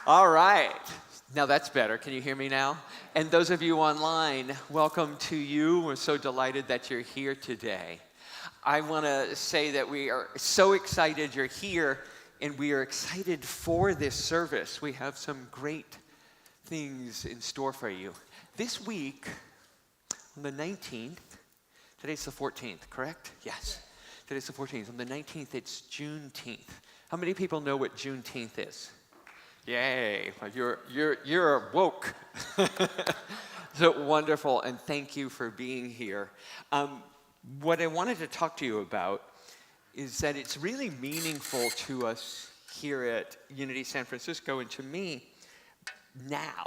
All right. Now that's better. Can you hear me now? And those of you online, welcome to you. We're so delighted that you're here today. I want to say that we are so excited you're here, and we are excited for this service. We have some great things in store for you. This week, on the 19th, today's the 14th, correct? Yes. Today's the 14th. On the 19th, it's Juneteenth. How many people know what Juneteenth is? Yay, you're woke. So wonderful, and thank you for being here. What I wanted to talk to you about is that it's really meaningful to us here at Unity San Francisco and to me now.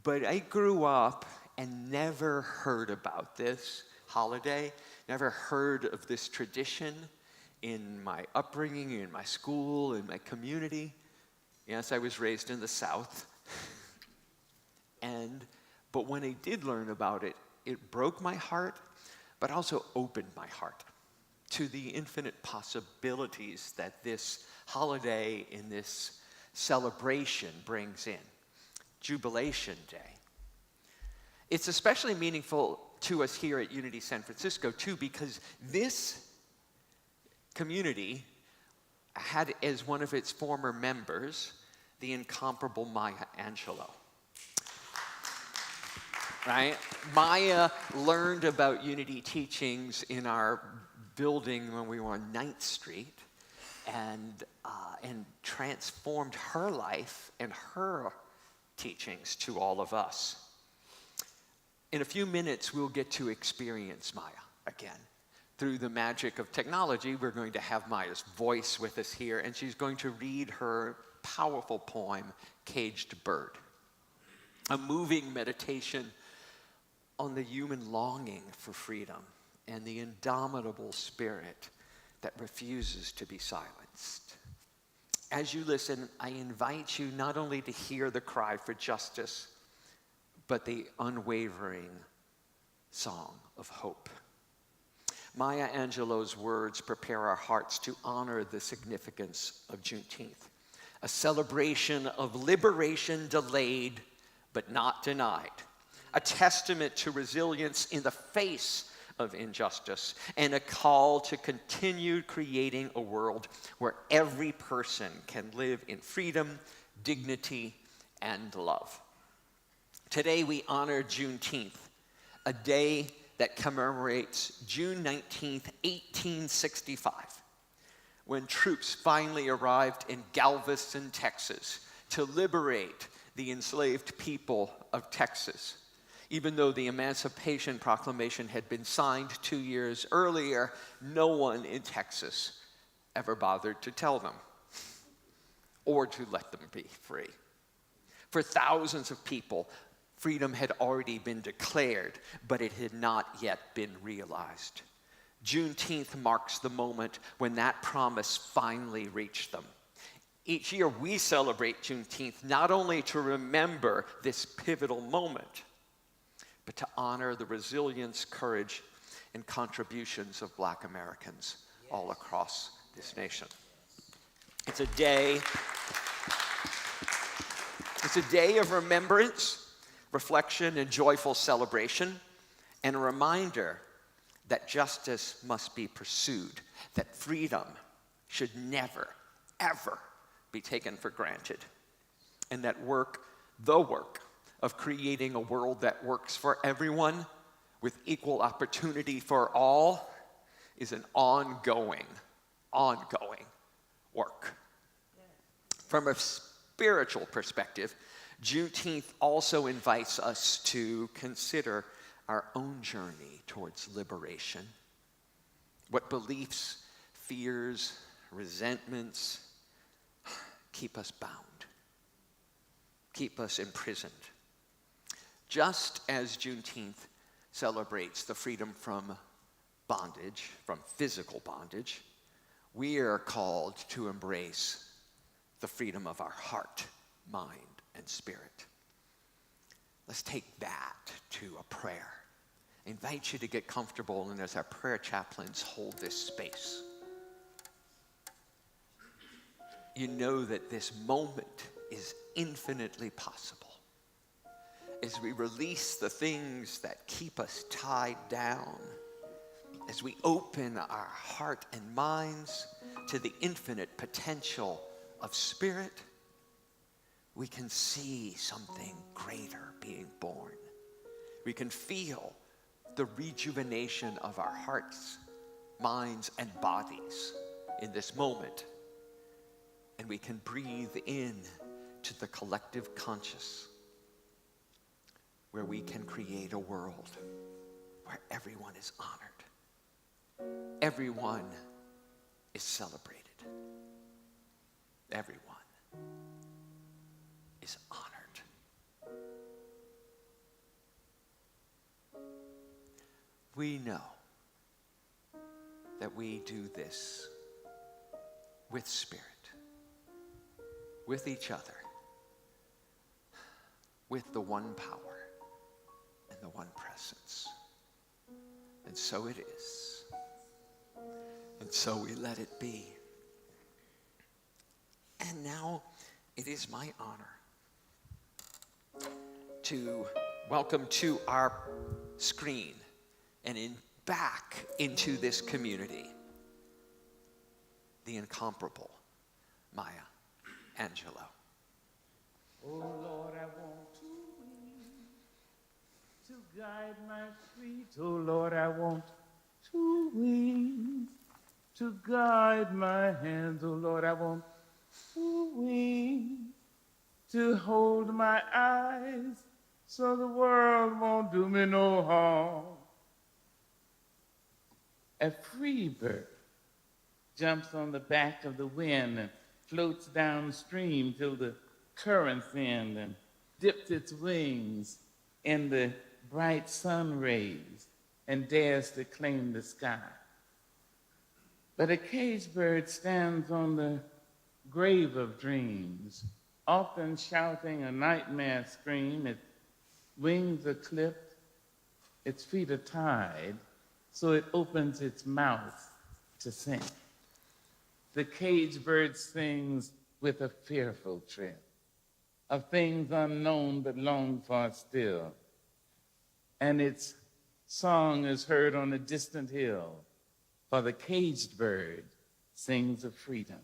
But I grew up and never heard about this holiday, never heard of this tradition in my upbringing, in my school, in my community. Yes, I was raised in the South. But when I did learn about it, it broke my heart, but also opened my heart to the infinite possibilities that this holiday in this celebration brings in. Jubilation Day. It's especially meaningful to us here at Unity San Francisco, too, because this community had as one of its former members the incomparable Maya Angelou. Right? Maya learned about Unity teachings in our building when we were on 9th Street and transformed her life and her teachings to all of us. In a few minutes, we'll get to experience Maya again. Through the magic of technology, we're going to have Maya's voice with us here, and she's going to read her powerful poem, Caged Bird, a moving meditation on the human longing for freedom and the indomitable spirit that refuses to be silenced. As you listen, I invite you not only to hear the cry for justice, but the unwavering song of hope. Maya Angelou's words prepare our hearts to honor the significance of Juneteenth, a celebration of liberation delayed but not denied, a testament to resilience in the face of injustice, and a call to continue creating a world where every person can live in freedom, dignity, and love. Today we honor Juneteenth, a day that commemorates June 19th, 1865, when troops finally arrived in Galveston, Texas, to liberate the enslaved people of Texas. Even though the Emancipation Proclamation had been signed 2 years earlier, no one in Texas ever bothered to tell them or to let them be free. For thousands of people, freedom had already been declared, but it had not yet been realized. Juneteenth marks the moment when that promise finally reached them. Each year we celebrate Juneteenth not only to remember this pivotal moment, but to honor the resilience, courage, and contributions of Black Americans all across this nation. It's a day of remembrance, reflection, and joyful celebration, and a reminder that justice must be pursued, that freedom should never, ever be taken for granted, and that the work of creating a world that works for everyone with equal opportunity for all is an ongoing work. From a spiritual perspective, Juneteenth also invites us to consider our own journey towards liberation. What beliefs, fears, resentments keep us bound, keep us imprisoned. Just as Juneteenth celebrates the freedom from bondage, from physical bondage, we are called to embrace the freedom of our heart, mind, and spirit. Let's take that to a prayer. I invite you to get comfortable, and as our prayer chaplains hold this space, you know that this moment is infinitely possible. As we release the things that keep us tied down, as we open our heart and minds to the infinite potential of spirit, we can see something greater being born. We can feel the rejuvenation of our hearts, minds, and bodies in this moment. And we can breathe in to the collective conscious, where we can create a world where everyone is honored. Everyone is celebrated. Everyone is honored. We know that we do this with spirit, with each other, with the one power and the one presence. And so it is. And so we let it be. And now it is my honor to welcome to our screen and back into this community the incomparable Maya Angelou. Oh Lord, I want to guide my feet. Oh Lord, I want two wings to guide my hands. Oh Lord, I want two wings to hold my eyes so the world won't do me no harm. A free bird jumps on the back of the wind and floats downstream till the currents end and dips its wings in the bright sun rays and dares to claim the sky. But a caged bird stands on the grave of dreams, often shouting a nightmare scream. Its wings are clipped, its feet are tied, so it opens its mouth to sing. The caged bird sings with a fearful trip of things unknown but longed for still. And its song is heard on a distant hill, for the caged bird sings of freedom.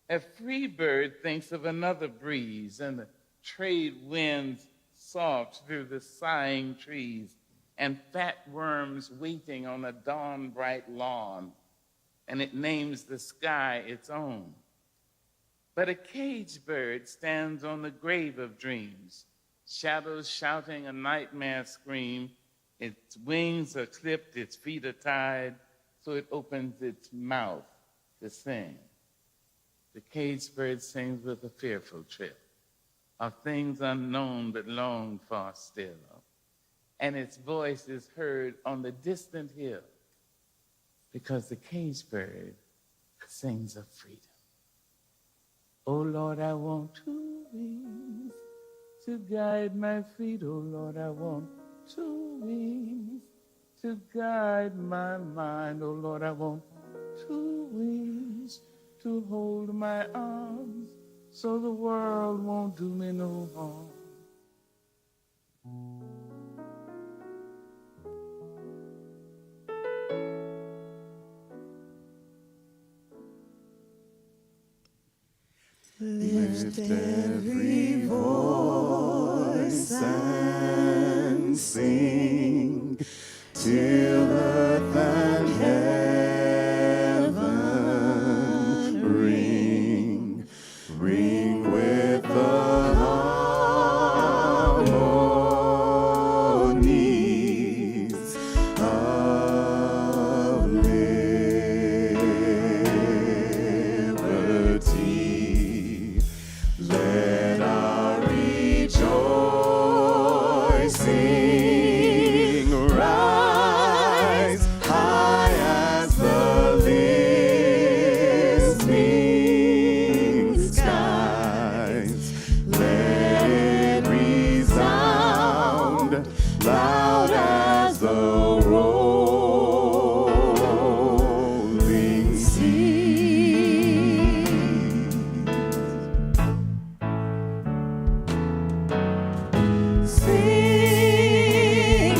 A free bird thinks of another breeze, and the trade winds soft through the sighing trees, and fat worms waiting on a dawn-bright lawn, and it names the sky its own. But a caged bird stands on the grave of dreams, shadows shouting a nightmare scream. Its wings are clipped, its feet are tied, so it opens its mouth to sing. The caged bird sings with a fearful trip of things unknown but longed for still. And its voice is heard on the distant hill because the caged bird sings of freedom. Oh Lord, I want two wings to guide my feet. Oh Lord, I want two wings to guide my mind. Oh Lord, I want two wings to hold my arms so the world won't do me no harm. Lift every voice and sing till earth and heaven ring, ring with the harmonies of liberty. Let our rejoicing rise high as the listening skies. Let it resound loud as the rolling sea. Sing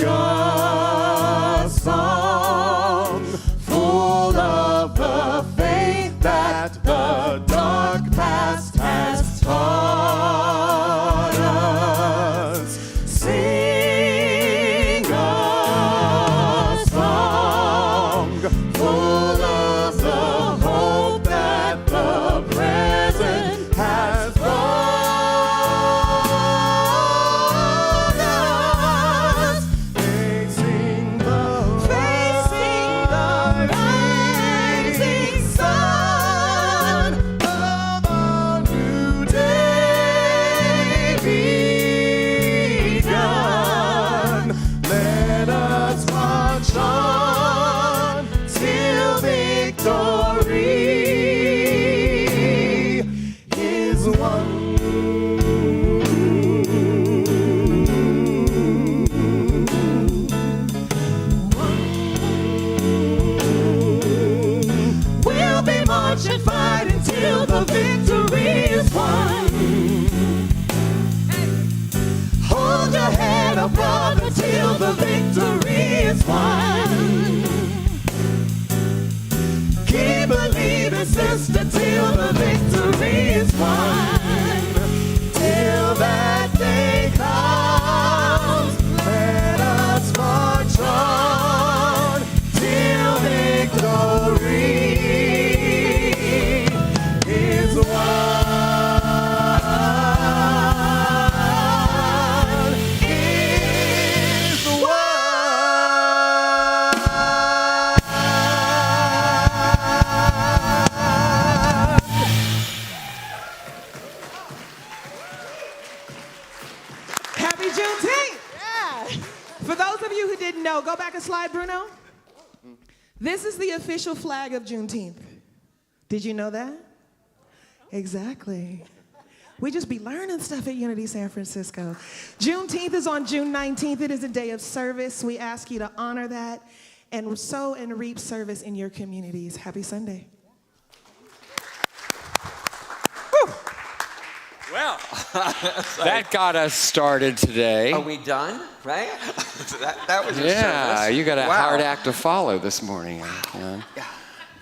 a song full of the faith that the dark past has taught us. Sing a song full of the hope that the present has brought us. Facing the rising till the victory is won. Hold your head up, brother, till the victory is won. Keep believing, sister, till the victory is won. Till that day comes, let us march on till victory is won. No, go back a slide, Bruno. This is the official flag of Juneteenth. Did you know that? Exactly. We just be learning stuff at Unity San Francisco. Juneteenth is on June 19th. It is a day of service. We ask you to honor that and sow and reap service in your communities. Happy Sunday. Woo. Well, that got us started today. Are we done? Right? that was a yeah, service. You got a Wow. hard act to follow this morning. Yeah.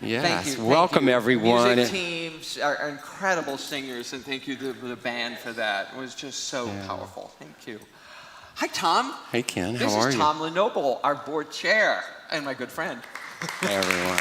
Yes. Thank you. Welcome, everyone. Music teams are incredible singers, and thank you to the band for that. It was just so powerful. Thank you. Hi, Tom. Hey, Ken. This How are is you? Tom LeNoble, our board chair, and my good friend. Hey, everyone.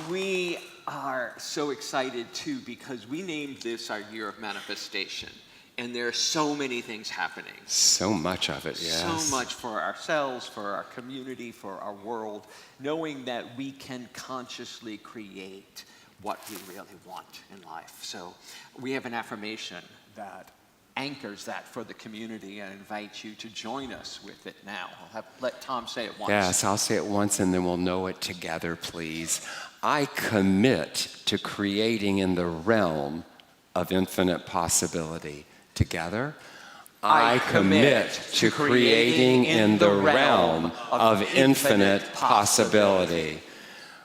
We are so excited, too, because we named this our year of manifestation. And there are so many things happening. So much of it, yes. So much for ourselves, for our community, for our world, knowing that we can consciously create what we really want in life. So we have an affirmation that anchors that for the community, and invite you to join us with it now. Let Tom say it once. Yes, I'll say it once and then we'll know it together, please. I commit to creating in the realm of infinite possibility. Together, I commit to creating in the realm of infinite possibility.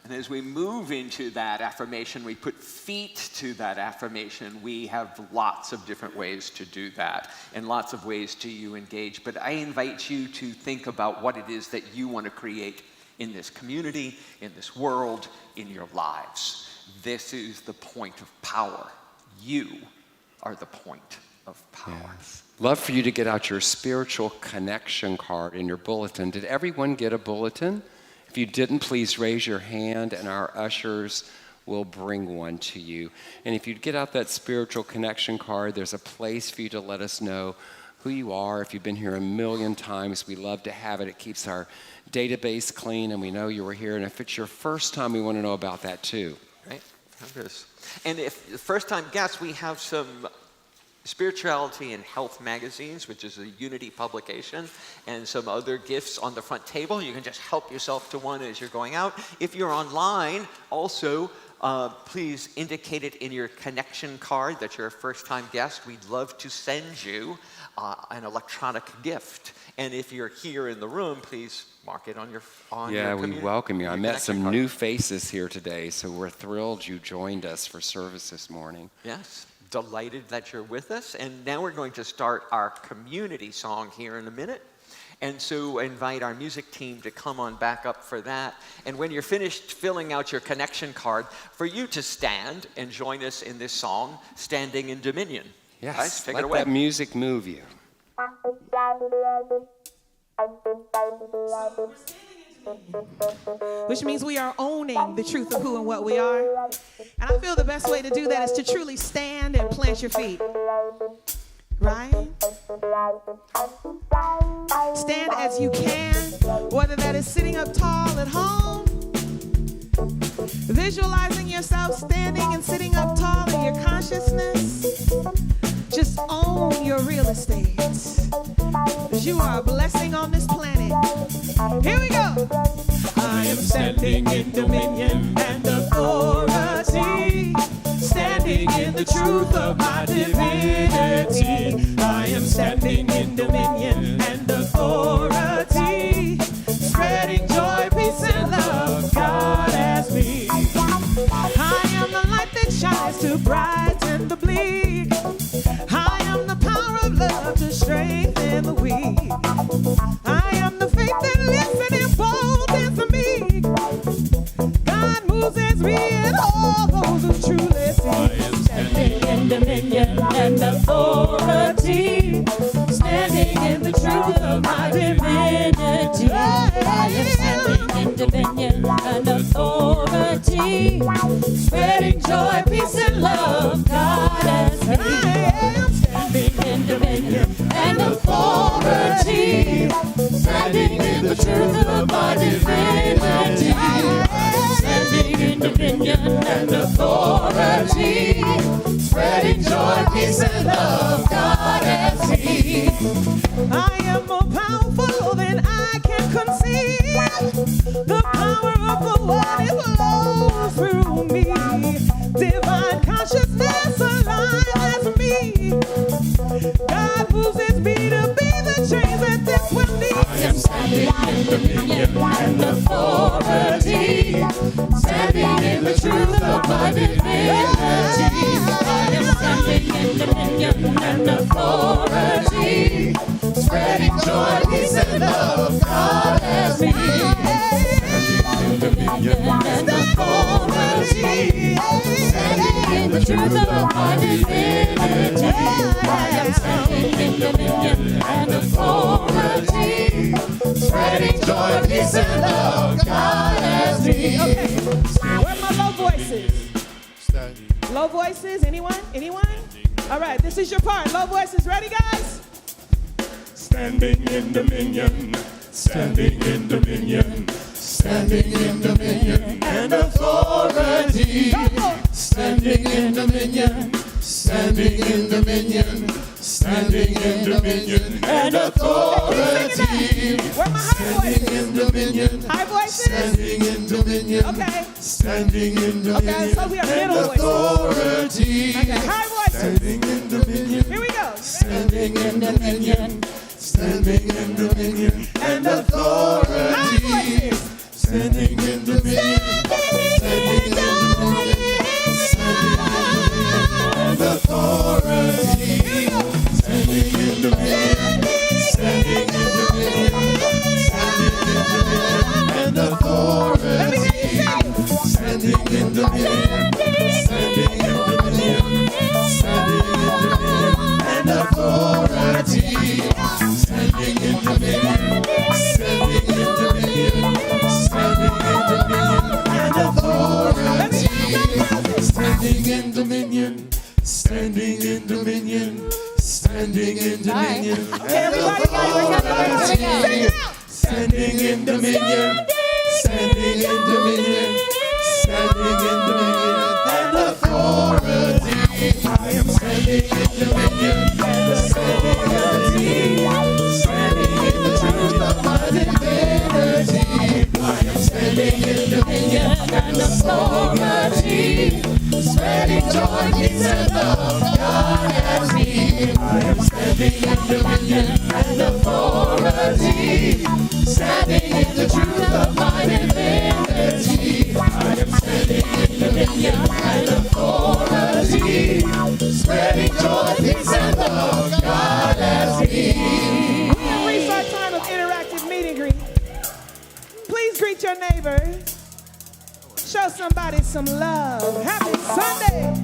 And as we move into that affirmation, we put feet to that affirmation. We have lots of different ways to do that, and lots of ways to you engage. But I invite you to think about what it is that you want to create in this community, in this world, in your lives. This is the point of power. You are the point of power. Yes. Love for you to get out your spiritual connection card in your bulletin. Did everyone get a bulletin? If you didn't, please raise your hand and our ushers will bring one to you. And if you get out that spiritual connection card, there's a place for you to let us know who you are. If you've been here a million times, we love to have it. It keeps our database clean, and we know you were here. And if it's your first time, we want to know about that too. Right? And if first-time guests, we have some Spirituality and Health magazines, which is a Unity publication, and some other gifts on the front table. You can just help yourself to one as you're going out. If you're online, also, please indicate it in your connection card that you're a first-time guest. We'd love to send you an electronic gift. And if you're here in the room, please mark it on your we welcome you. I met some new faces here today, so we're thrilled you joined us for service this morning. Yes. Delighted that you're with us. And now we're going to start our community song here in a minute. And so invite our music team to come on back up for that. And when you're finished filling out your connection card, for you to stand and join us in this song, Standing in Dominion. Yes, Guys, take let it away. that music move you. Which means we are owning the truth of who and what we are. And I feel the best way to do that is to truly stand and plant your feet. Right? Stand as you can, whether that is sitting up tall at home, visualizing yourself standing and sitting up tall in your consciousness. Just own your real estate. Because you are a blessing on this planet. Here we go. I am standing in dominion and authority, standing in the truth of my divinity. I am standing in dominion and authority, spreading joy, peace, and love. God has me. shines too bright and the bleak. I am the power of love to strengthen the weak. I am the faith that lives and emboldens the meek. God moves as me and all those who truly see. Standing in dominion and authority, standing in the truth of my divinity. I am standing in dominion and authority, spreading joy, peace, and love. God has me. I am standing in dominion and authority, standing in the truth of my divinity. Standing in dominion and authority, spreading joy, peace, and love. God has me. I am more powerful than I can conceive. The power of the one is flows through me. Divine consciousness alive as me. God moves me to be the change that this will need. I am standing in dominion and authority, standing in the truth of my divinity. I am standing in dominion and authority, spreading joy, peace, and love. God has me. Standing in dominion and authority, standing in the truth of my divinity. I am standing in dominion and authority, spreading joy, peace, and love. God has me. Okay, where are my low voices? Low voices, anyone? Anyone? All right, this is your part. Low voices, ready, guys? Standing in dominion, standing in dominion, standing in dominion and authority. Standing in dominion, standing in dominion, standing in dominion and authority. Where are my high Standing voices? in dominion, High voices? standing in dominion, Okay. standing in dominion Okay, so we have and middle voices. authority. Okay, high voices. Standing in dominion, Here we go. standing in dominion, standing in dominion and High authority. voices. Standing in dominion, standing in dominion, standing in dominion and authority. Standing in dominion, standing in dominion, standing in dominion and authority. Standing in dominion, standing in dominion, standing in dominion and authority. Standing in dominion, standing in dominion, standing in dominion and authority. Standing in dominion, standing in dominion, standing in dominion and authority. Standing in dominion, standing in dominion, standing in dominion and authority. I am standing in dominion, standing in dominion, standing in the truth of my divinity. I am standing in dominion and authority, spreading joy, peace, and love. God has me. I am standing in dominion and authority, standing in the truth of my divinity. I am standing in dominion and authority, spreading joy, peace, and love. God has me. We have reached our time of interactive meet and greet. Please greet your neighbor. Show somebody some love. Happy Sunday.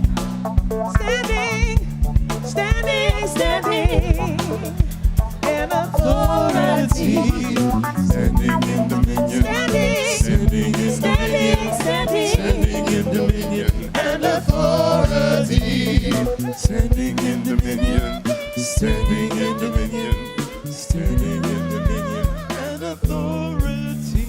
Standing, standing, standing in authority. Standing in dominion, Standing, standing in standing, standing. standing in dominion and authority. Standing in dominion, standing in dominion, standing in dominion and authority.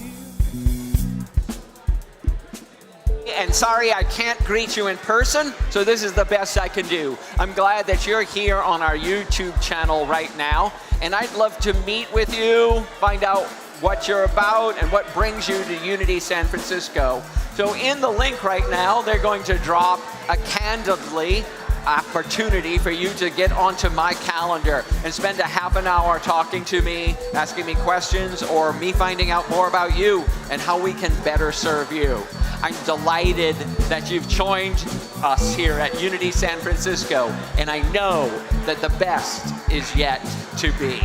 And sorry I can't greet you in person, so this is the best I can do. I'm glad that you're here on our YouTube channel right now, and I'd love to meet with you, find out what you're about and what brings you to Unity San Francisco. So in the link right now, they're going to drop a Candidly opportunity for you to get onto my calendar and spend a half an hour talking to me, asking me questions, or me finding out more about you and how we can better serve you. I'm delighted that you've joined us here at Unity San Francisco, and I know that the best is yet to be.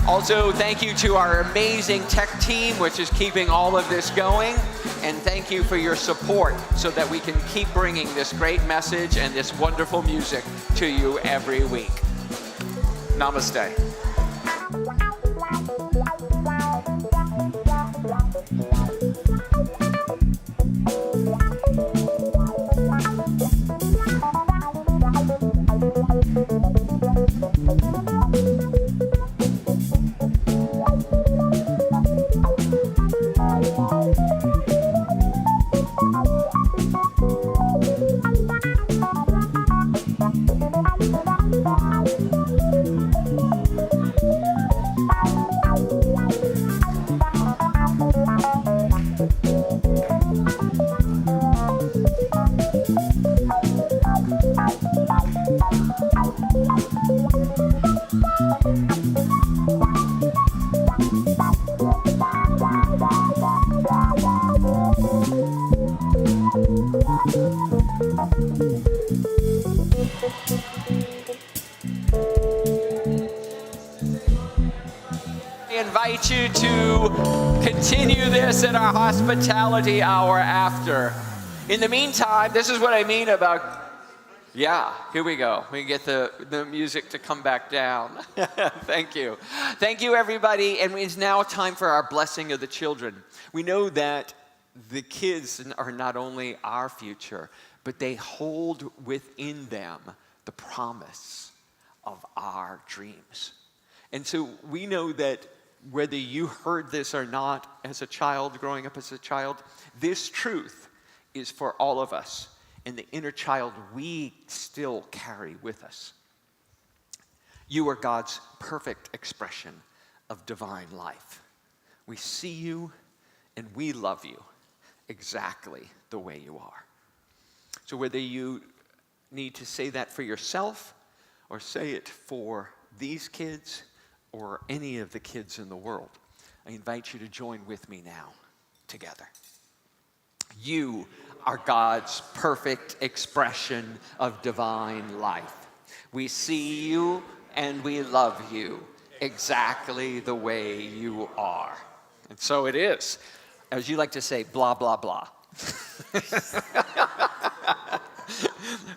Also, thank you to our amazing tech team, which is keeping all of this going. And thank you for your support so that we can keep bringing this great message and this wonderful music to you every week. Namaste. I invite you to continue this at our hospitality hour after. In the meantime, this is what I mean about, yeah, here we go. We get the music to come back down. Thank you. Thank you, everybody. And it's now time for our blessing of the children. We know that the kids are not only our future, but they hold within them the promise of our dreams. And so we know that whether you heard this or not as a child, growing up as a child, this truth is for all of us and the inner child we still carry with us. You are God's perfect expression of divine life. We see you and we love you exactly the way you are. So whether you need to say that for yourself or say it for these kids or any of the kids in the world, I invite you to join with me now together. You are God's perfect expression of divine life. We see you and we love you exactly the way you are. And so it is. As you like to say, blah, blah, blah.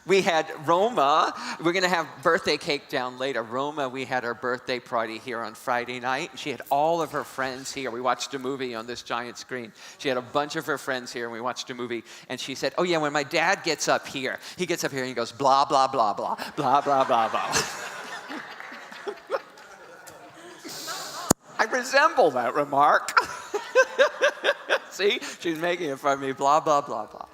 We had Roma. We're going to have birthday cake down later. Roma, we had her birthday party here on Friday night. She had all of her friends here. We watched a movie on this giant screen. She had a bunch of her friends here, and we watched a movie. And she said, oh, yeah, when my dad gets up here, he gets up here and he goes, blah, blah, blah, blah, blah, blah, blah, blah. I resemble that remark. See? She's making it for me, blah, blah, blah, blah.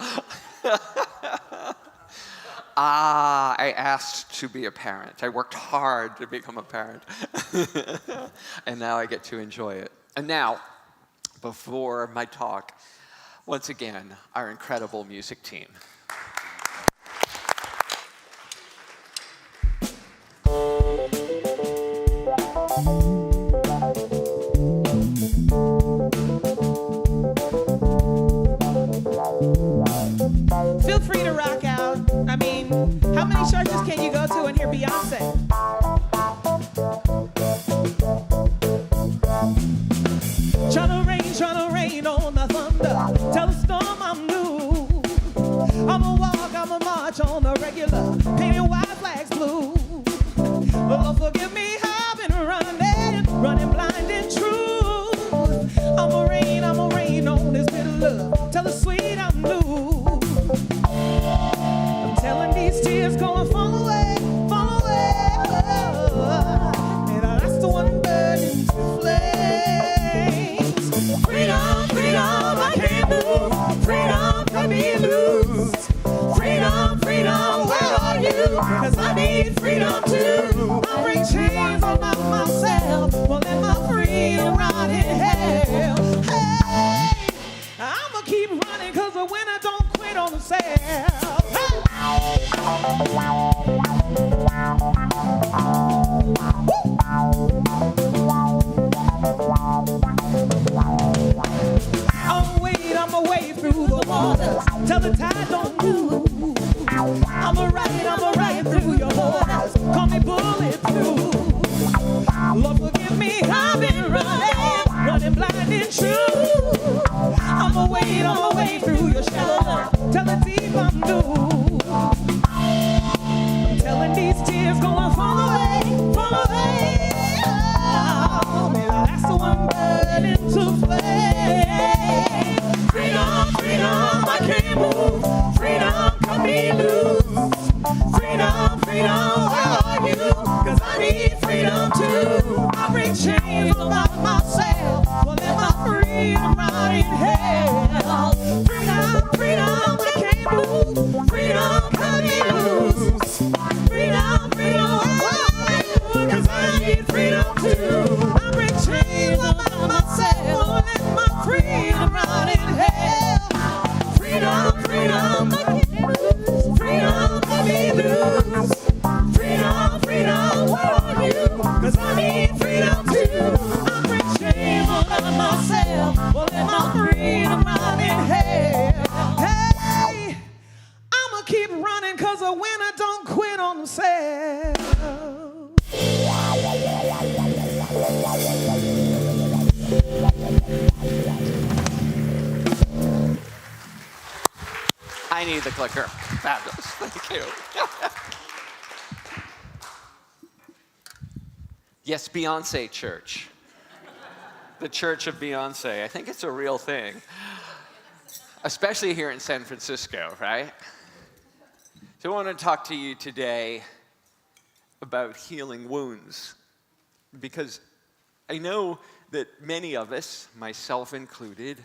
I asked to be a parent. I worked hard to become a parent. And now I get to enjoy it. And now, before my talk, once again, our incredible music team. Feel free to rock out. I mean, how many churches can you go to and hear Beyonce? Tryna rain on the thunder. Tell the storm I'm new. I'ma walk, I'ma march on the regular. Painting white flags blue. Lord, forgive me, I've been running blind and true. I'ma rain on this bitter love. Tell the sweet I'm new. I'm telling these tears gonna fall away. And that's the one burning to flames. Freedom, I can't move. Freedom, let me loose. Freedom, where are you? 'Cause I need freedom too. I bring chains on myself. Won't let my freedom rot in hell. Hey, I'ma keep running 'cause the winner don't quit on themselves. Hey. tell the tide don't move. I'ma ride through your borders. Call me bulletproof. Lord, forgive me, I've been running blind and true. I'ma wade through your shelter. Tell the deep I'm due. I'm telling these tears gonna fall away. Oh, may the last one burn into flame. Freedom, freedom, I can't move. Freedom, cut me loose. Freedom, freedom, where are you? 'Cause I need freedom too. I bring chains about myself. Well, let my freedom rot in hell. Freedom, freedom, I can't move. Freedom, cut me loose. Freedom, freedom, where are you? 'Cause I need freedom too. I bring chains about myself. Well, let my freedom rot in hell. Freedom, freedom, I can't move. Freedom, let me loose. Freedom, freedom, where are you? 'Cause I need freedom too. I bring shame on myself. Well, let my freedom rot in hell. Hey, I'ma keep running 'cause a winner don't quit on themselves. I need the clicker. Fabulous. Thank you. Yes, Beyonce Church. The Church of Beyonce. I think it's a real thing. Especially here in San Francisco, right? So I want to talk to you today about healing wounds. Because I know that many of us, myself included,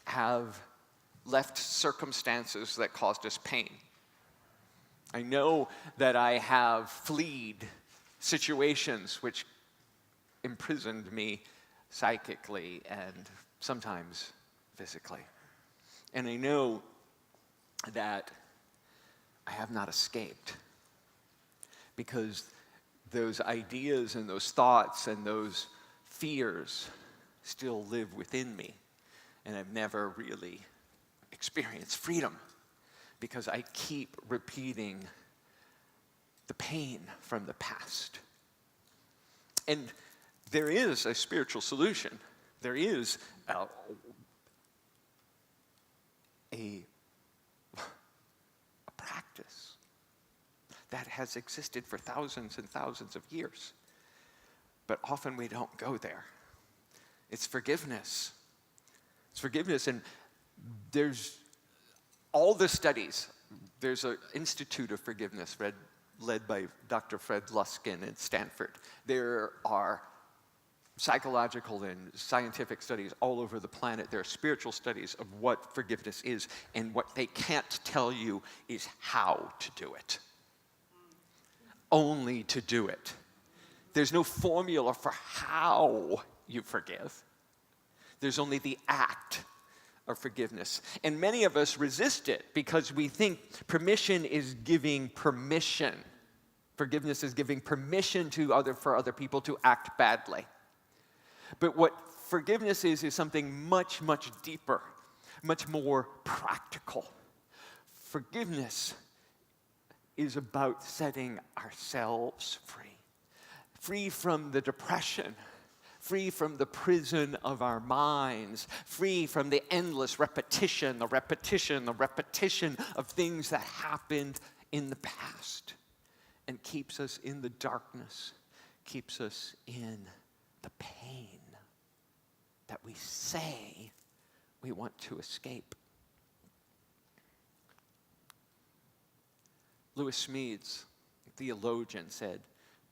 have left circumstances that caused us pain. I know that I have fled situations which imprisoned me psychically and sometimes physically. And I know that I have not escaped because those ideas and those thoughts and those fears still live within me. And I've never really experienced freedom because I keep repeating the pain from the past. And there is a spiritual solution. There is a practice that has existed for thousands and thousands of years. But often we don't go there. It's forgiveness. It's forgiveness, and there's all the studies. There's an Institute of Forgiveness led by Dr. Fred Luskin at Stanford. There are psychological and scientific studies all over the planet. There are spiritual studies of what forgiveness is, and what they can't tell you is how to do it. Only to do it. There's no formula for how you forgive. There's only the act of forgiveness. And many of us resist it because we think permission is giving permission. Forgiveness is giving permission for other people to act badly. But what forgiveness is something much, much deeper, much more practical. Forgiveness is about setting ourselves free. Free from the depression, free from the prison of our minds, free from the endless repetition of things that happened in the past, and keeps us in the darkness, keeps us in the pain that we say we want to escape. Lewis Smedes, theologian, said,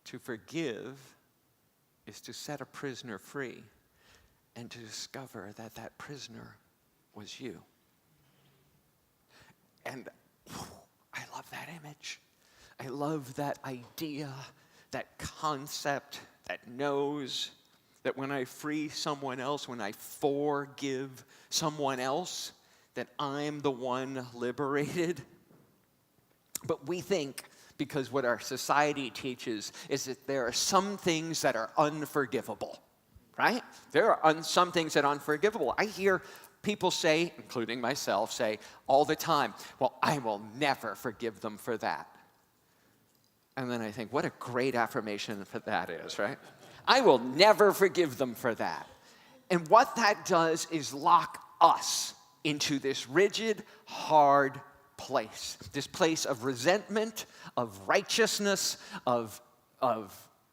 "To forgive is to set a prisoner free and to discover that that prisoner was you." And I love that image. I love that idea, that concept that knows that when I free someone else, when I forgive someone else, that I'm the one liberated. But we think, because what our society teaches is that there are some things that are unforgivable, right? There are some things that are unforgivable. I hear People say, including myself, say all the time, well, I will never forgive them for that. And then I think, what a great affirmation that is, right? I will never forgive them for that. And what that does is lock us into this rigid, hard place. This place of resentment, of righteousness, of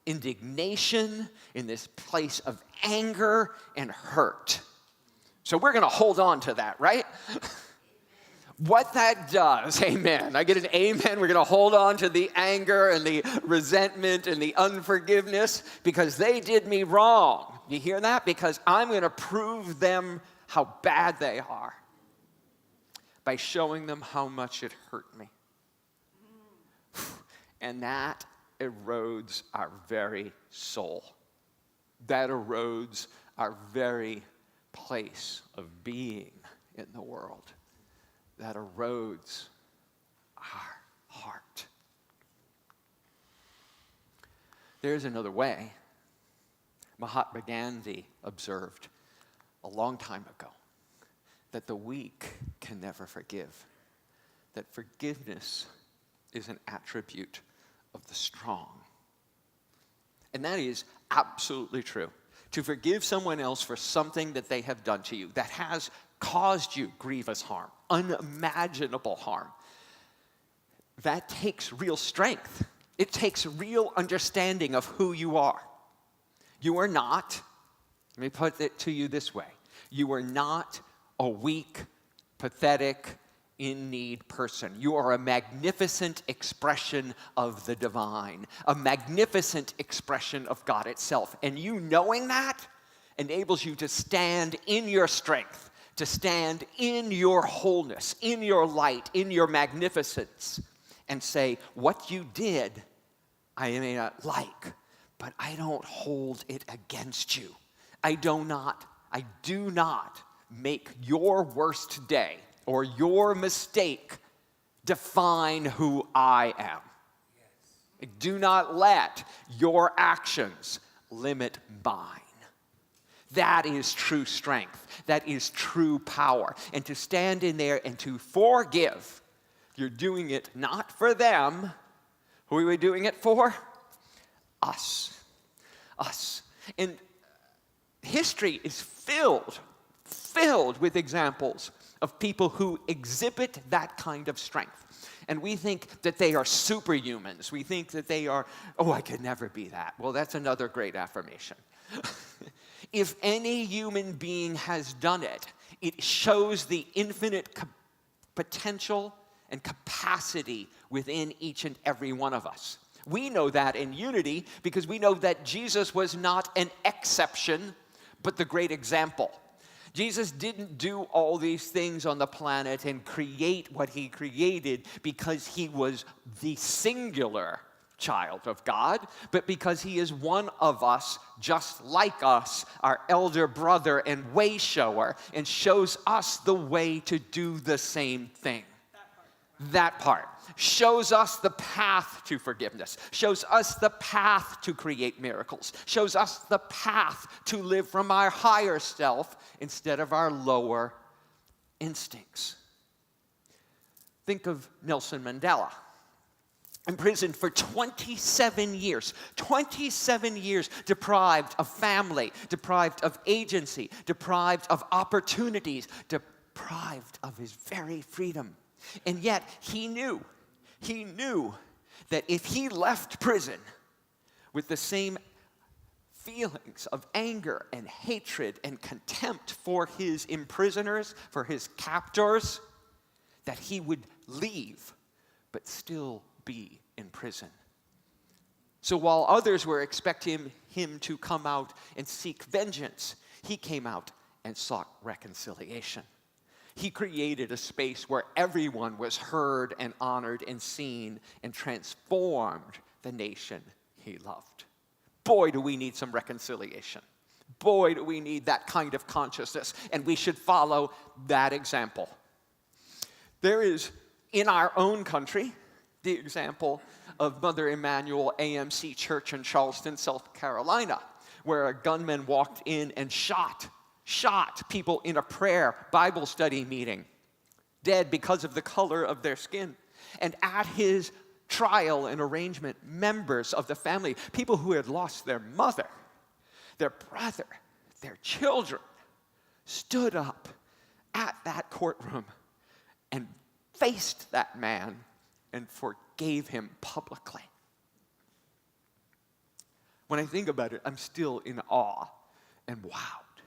indignation, in this place of anger and hurt. So we're going to hold on to that, right? What that does, amen. I get an amen. We're going to hold on to the anger and the resentment and the unforgiveness because they did me wrong. You hear that? Because I'm going to prove them how bad they are by showing them how much it hurt me. And that erodes our very soul. That erodes our very place of being in the world. That erodes our heart. There's another way. Mahatma Gandhi observed a long time ago that the weak can never forgive, that forgiveness is an attribute of the strong. And that is absolutely true. To forgive someone else for something that they have done to you, that has caused you grievous harm, unimaginable harm, that takes real strength. It takes real understanding of who you are. You are not, let me put it to you this way, you are not a weak, pathetic, in-need person. You are a magnificent expression of the divine, a magnificent expression of God itself. And you knowing that enables you to stand in your strength, to stand in your wholeness, in your light, in your magnificence, and say, what you did, I may not like, but I don't hold it against you. I do not make your worst day or your mistake define who I am. Yes. Do not let your actions limit mine. That is true strength. That is true power. And to stand in there and to forgive, you're doing it not for them. Who are we doing it for? Us. Us. And history is filled with examples of people who exhibit that kind of strength. And we think that they are superhumans. We think that they are, I could never be that. Well, that's another great affirmation. If any human being has done it, it shows the infinite potential and capacity within each and every one of us. We know that in unity because we know that Jesus was not an exception, but the great example. Jesus didn't do all these things on the planet and create what he created because he was the singular child of God, but because he is one of us, just like us, our elder brother and way shower, and shows us the way to do the same thing. That part. Shows us the path to forgiveness, shows us the path to create miracles, shows us the path to live from our higher self instead of our lower instincts. Think of Nelson Mandela. Imprisoned for 27 years, deprived of family, deprived of agency, deprived of opportunities, deprived of his very freedom. And yet he knew that if he left prison with the same feelings of anger and hatred and contempt for his imprisoners, for his captors, that he would leave, but still be in prison. So while others were expecting him to come out and seek vengeance, he came out and sought reconciliation. He created a space where everyone was heard and honored and seen and transformed the nation he loved. Boy, do we need some reconciliation. Boy, do we need that kind of consciousness, and we should follow that example. There is, in our own country, the example of Mother Emanuel AMC Church in Charleston, South Carolina, where a gunman walked in and shot shot people in a prayer Bible study meeting, dead because of the color of their skin. And at his trial and arraignment, members of the family, people who had lost their mother, their brother, their children, stood up at that courtroom and faced that man and forgave him publicly. When I think about it, I'm still in awe and wowed.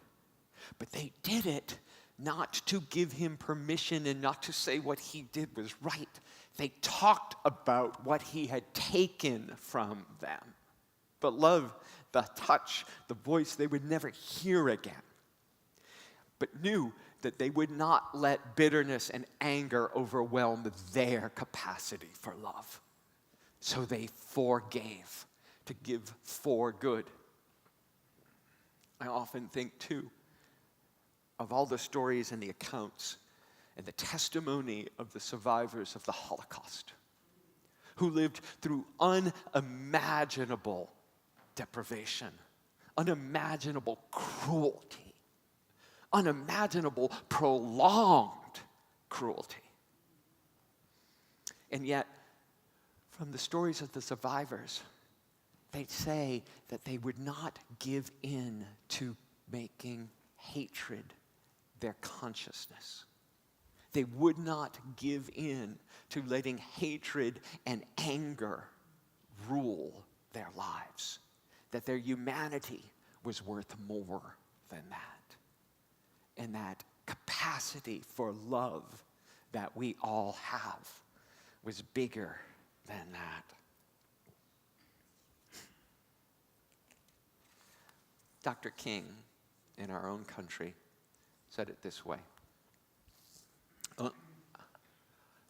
But they did it not to give him permission and not to say what he did was right. They talked about what he had taken from them. The love, the touch, the voice they would never hear again. But knew that they would not let bitterness and anger overwhelm their capacity for love. So they forgave to give for good. I often think, too, of all the stories and the accounts and the testimony of the survivors of the Holocaust who lived through unimaginable deprivation, unimaginable cruelty, unimaginable prolonged cruelty. And yet, from the stories of the survivors, they'd say that they would not give in to making hatred their consciousness. They would not give in to letting hatred and anger rule their lives. That their humanity was worth more than that. And that capacity for love that we all have was bigger than that. Dr. King, in our own country, said it this way.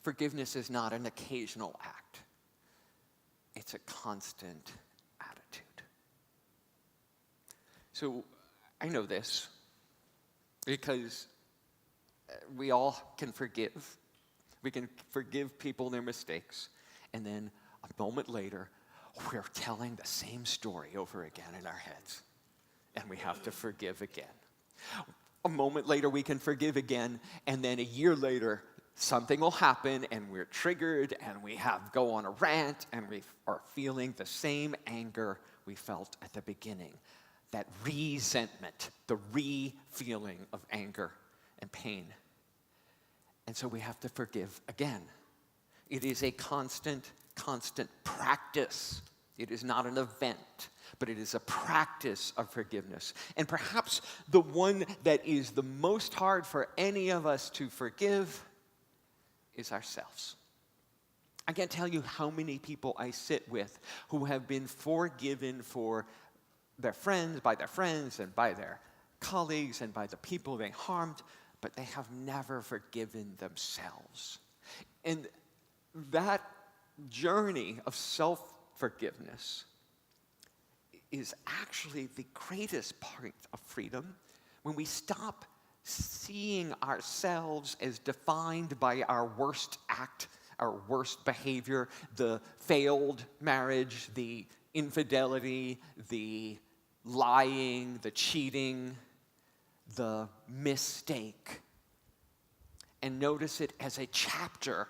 Forgiveness is not an occasional act. It's a constant attitude. So I know this because we all can forgive. We can forgive people their mistakes. And then a moment later, we're telling the same story over again in our heads. And we have to forgive again. A moment later, we can forgive again, and then a year later, something will happen, and we're triggered, and we go on a rant, and we are feeling the same anger we felt at the beginning. That resentment, the re-feeling of anger and pain. And so we have to forgive again. It is a constant practice. It is not an event, but it is a practice of forgiveness. And perhaps the one that is the most hard for any of us to forgive is ourselves. I can't tell you how many people I sit with who have been forgiven for their friends, by their friends, and by their colleagues, and by the people they harmed, but they have never forgiven themselves. And that journey of self-forgiveness is actually the greatest part of freedom when we stop seeing ourselves as defined by our worst act, our worst behavior, the failed marriage, the infidelity, the lying, the cheating, the mistake, and notice it as a chapter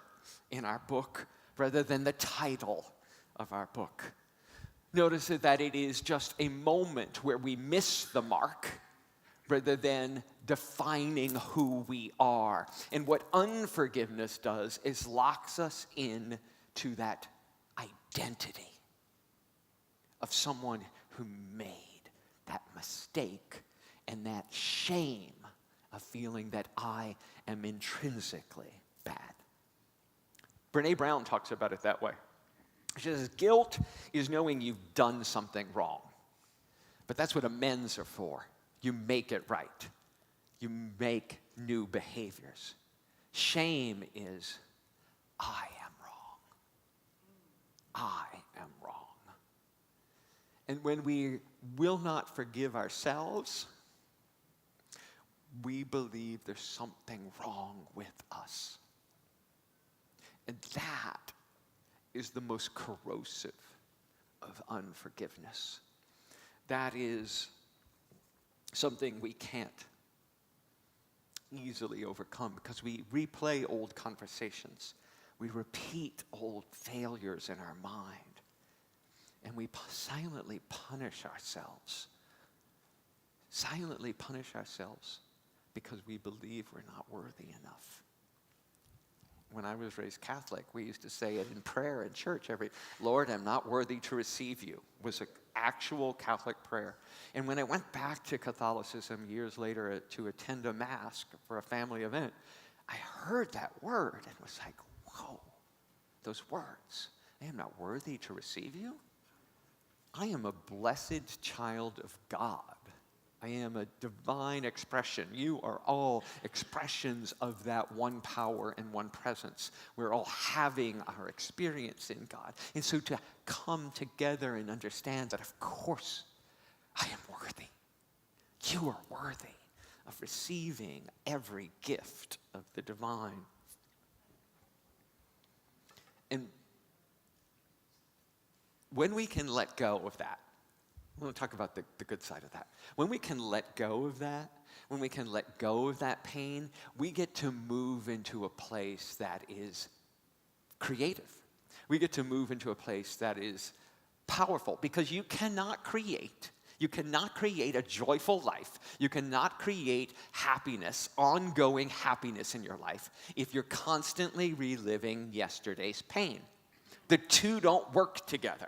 in our book rather than the title of our book. Notice that it is just a moment where we miss the mark rather than defining who we are. And what unforgiveness does is locks us in to that identity of someone who made that mistake and that shame of feeling that I am intrinsically bad. Brené Brown talks about it that way. She says, guilt is knowing you've done something wrong. But that's what amends are for. You make it right. You make new behaviors. Shame is, I am wrong. I am wrong. And when we will not forgive ourselves, we believe there's something wrong with us. And that is the most corrosive of unforgiveness. That is something we can't easily overcome because we replay old conversations. We repeat old failures in our mind. And we silently punish ourselves. Silently punish ourselves because we believe we're not worthy enough. When I was raised Catholic, we used to say it in prayer in church Lord, I'm not worthy to receive you, was an actual Catholic prayer. And when I went back to Catholicism years later to attend a mass for a family event, I heard that word and was like, whoa, those words, I am not worthy to receive you. I am a blessed child of God. I am a divine expression. You are all expressions of that one power and one presence. We're all having our experience in God. And so to come together and understand that, of course, I am worthy. You are worthy of receiving every gift of the divine. And when we can let go of that, I want to talk about the good side of that. When we can let go of that, when we can let go of that pain, we get to move into a place that is creative. We get to move into a place that is powerful because you cannot create a joyful life. You cannot create happiness, ongoing happiness in your life if you're constantly reliving yesterday's pain. The two don't work together.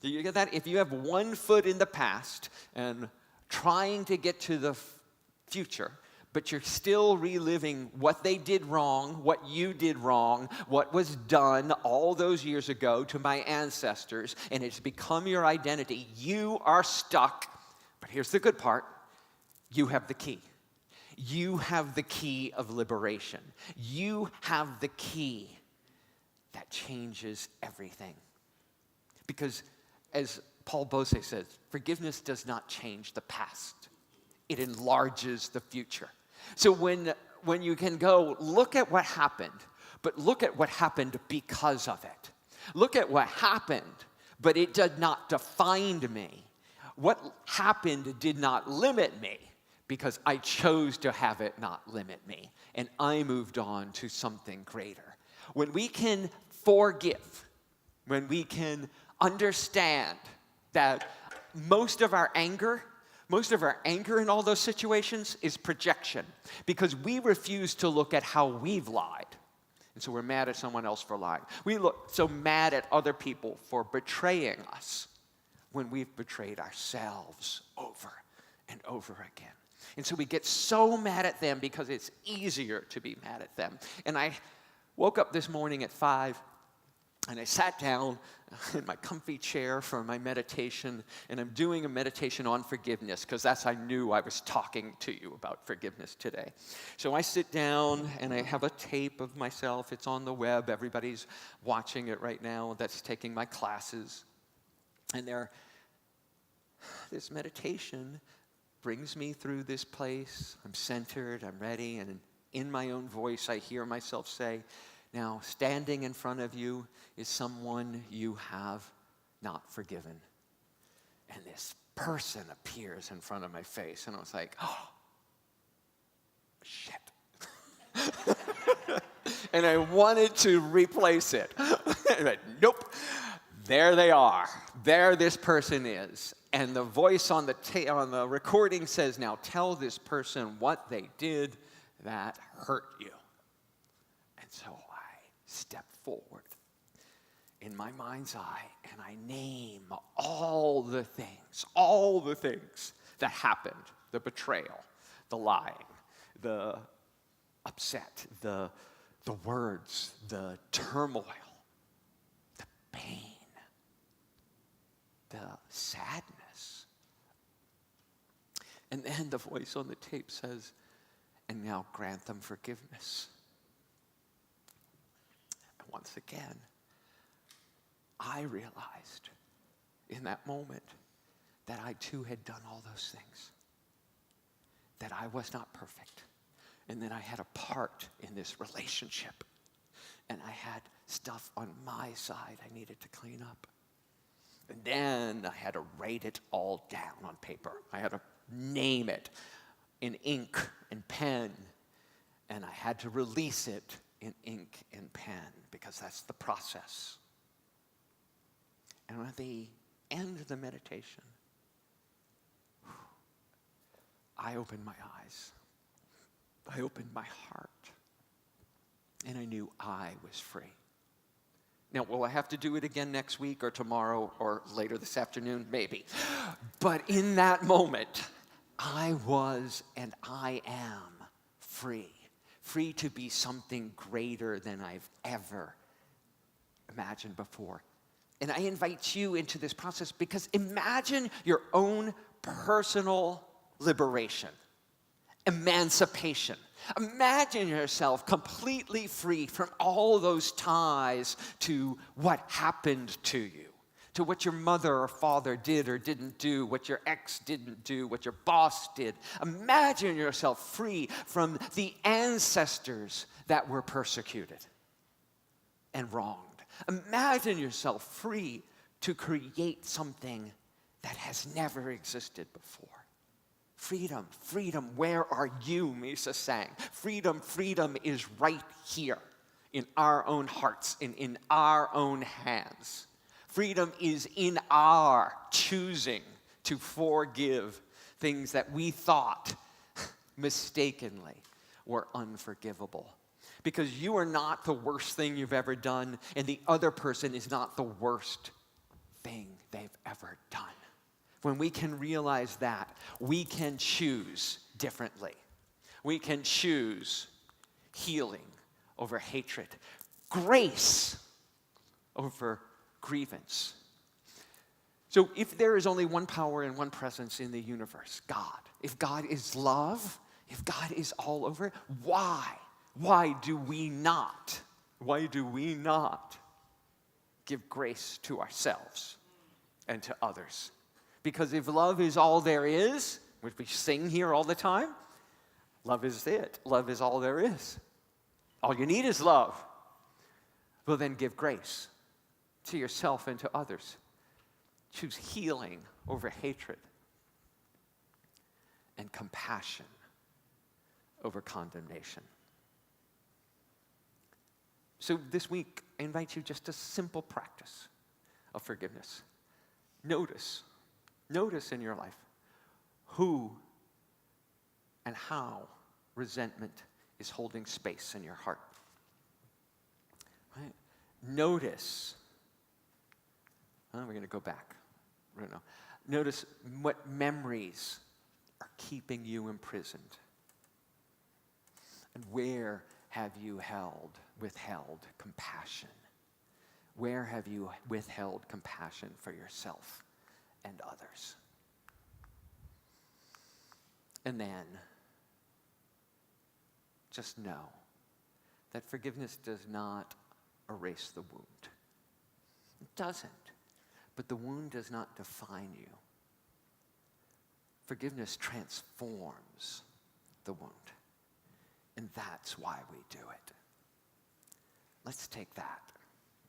Do you get that? If you have one foot in the past and trying to get to the future, but you're still reliving what they did wrong, what you did wrong, what was done all those years ago to my ancestors, and it's become your identity, you are stuck. But here's the good part. You have the key. You have the key of liberation. You have the key that changes everything. Because as Paul Bose says, forgiveness does not change the past. It enlarges the future. So when you can go, look at what happened, but look at what happened because of it. Look at what happened, but it did not define me. What happened did not limit me because I chose to have it not limit me. And I moved on to something greater. When we can forgive, when we can understand that most of our anger in all those situations is projection because we refuse to look at how we've lied. And so we're mad at someone else for lying. We look so mad at other people for betraying us when we've betrayed ourselves over and over again. And so we get so mad at them because it's easier to be mad at them. And I woke up this morning at 5 and I sat down in my comfy chair for my meditation, and I'm doing a meditation on forgiveness because I knew I was talking to you about forgiveness today. So I sit down and I have a tape of myself. It's on the web. Everybody's watching it right now that's taking my classes. And this meditation brings me through this place. I'm centered, I'm ready, and in my own voice I hear myself say, now, standing in front of you is someone you have not forgiven. And this person appears in front of my face, and I was like, oh, shit. And I wanted to replace it. But nope, there they are. There this person is. And the voice on the recording says, now tell this person what they did that hurt you. And so step forward in my mind's eye, and I name all the things that happened, the betrayal, the lying, the upset, the words, the turmoil, the pain, the sadness. And then the voice on the tape says, and now grant them forgiveness. Once again, I realized in that moment that I too had done all those things, that I was not perfect, and that I had a part in this relationship, and I had stuff on my side I needed to clean up. And then I had to write it all down on paper. I had to name it in ink and pen. And I had to release it in ink and pen because that's the process. And at the end of the meditation, I opened my eyes. I opened my heart. And I knew I was free. Now, will I have to do it again next week or tomorrow or later this afternoon? Maybe. But in that moment, I was and I am free. Free to be something greater than I've ever imagined before. And I invite you into this process because imagine your own personal liberation, emancipation. Imagine yourself completely free from all those ties to what happened to you, to what your mother or father did or didn't do, what your ex didn't do, what your boss did. Imagine yourself free from the ancestors that were persecuted and wronged. Imagine yourself free to create something that has never existed before. Freedom, freedom, where are you, Misa sang? Freedom, freedom is right here in our own hearts and in our own hands. Freedom is in our choosing to forgive things that we thought mistakenly were unforgivable. Because you are not the worst thing you've ever done, and the other person is not the worst thing they've ever done. When we can realize that, we can choose differently. We can choose healing over hatred, grace over grievance. So if there is only one power and one presence in the universe, God, if God is love, if God is all over, why do we not give grace to ourselves and to others? Because if love is all there is, which we sing here all the time, love is it. Love is all there is. All you need is love. Well, then give grace to yourself and to others. Choose healing over hatred and compassion over condemnation. So this week, I invite you just a simple practice of forgiveness. Notice in your life who and how resentment is holding space in your heart. Right? Notice, we're going to go back. Notice what memories are keeping you imprisoned. And where have you withheld compassion? Where have you withheld compassion for yourself and others? And then, just know that forgiveness does not erase the wound. It doesn't. But the wound does not define you. Forgiveness transforms the wound. And that's why we do it. Let's take that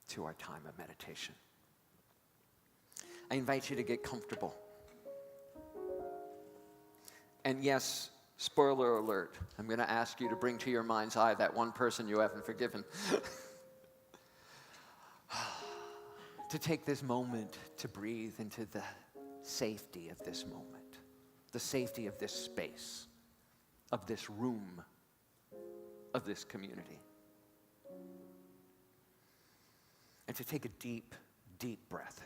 to our time of meditation. I invite you to get comfortable. And yes, spoiler alert, I'm going to ask you to bring to your mind's eye that one person you haven't forgiven. To take this moment to breathe into the safety of this moment, the safety of this space, of this room, of this community. And to take a deep, deep breath.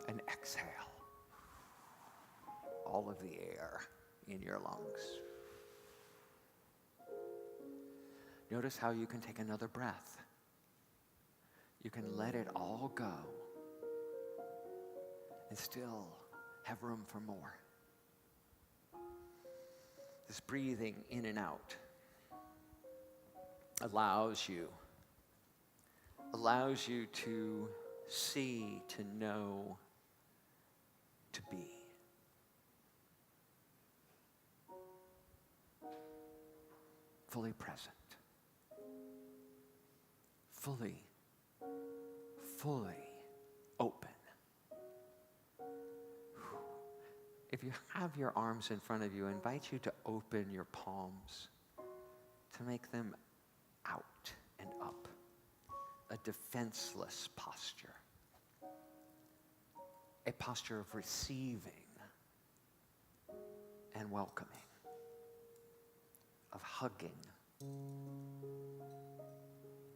And exhale all of the air in your lungs. Notice how you can take another breath. You can let it all go and still have room for more. This breathing in and out allows you to see, to know, to be. Fully present. Fully open. If you have your arms in front of you, I invite you to open your palms, to make them out and up, a defenseless posture, a posture of receiving and welcoming, of hugging,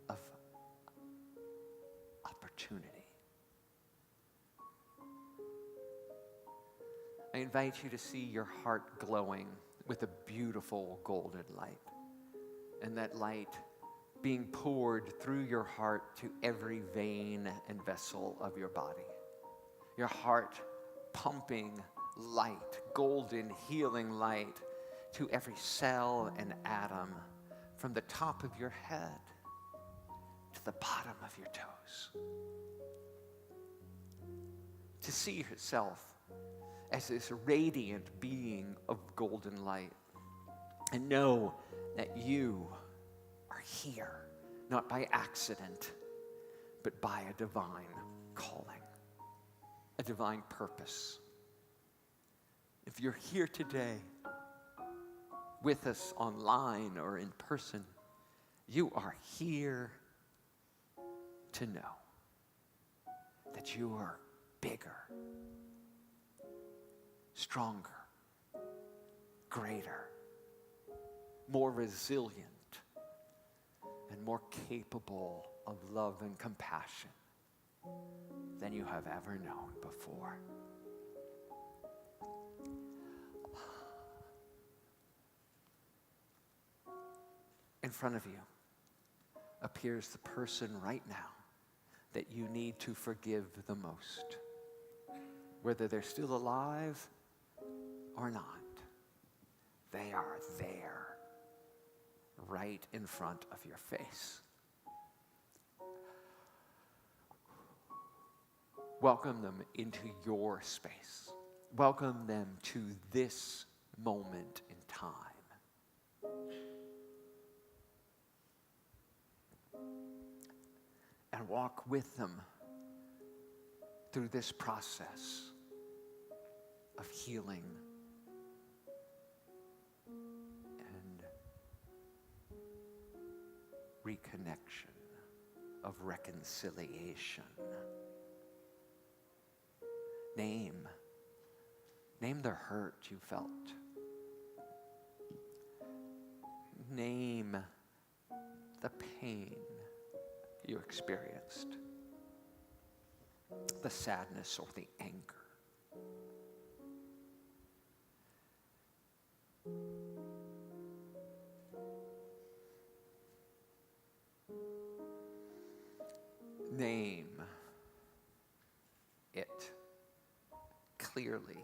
of opportunity. I invite you to see your heart glowing with a beautiful golden light, and that light being poured through your heart to every vein and vessel of your body. Your heart pumping light, golden healing light to every cell and atom, from the top of your head to the bottom of your toes. To see yourself as this radiant being of golden light, and know that you are here, not by accident, but by a divine calling, a divine purpose. If you're here today with us online or in person, you are here to know that you are bigger, stronger, greater, more resilient, and more capable of love and compassion than you have ever known before. In front of you appears the person right now that you need to forgive the most, whether they're still alive or not. They are there, right in front of your face. Welcome them into your space. Welcome them to this moment in time. And walk with them through this process of healing and reconnection, of reconciliation. Name the hurt you felt. Name the pain you experienced, the sadness or the anger. Name it clearly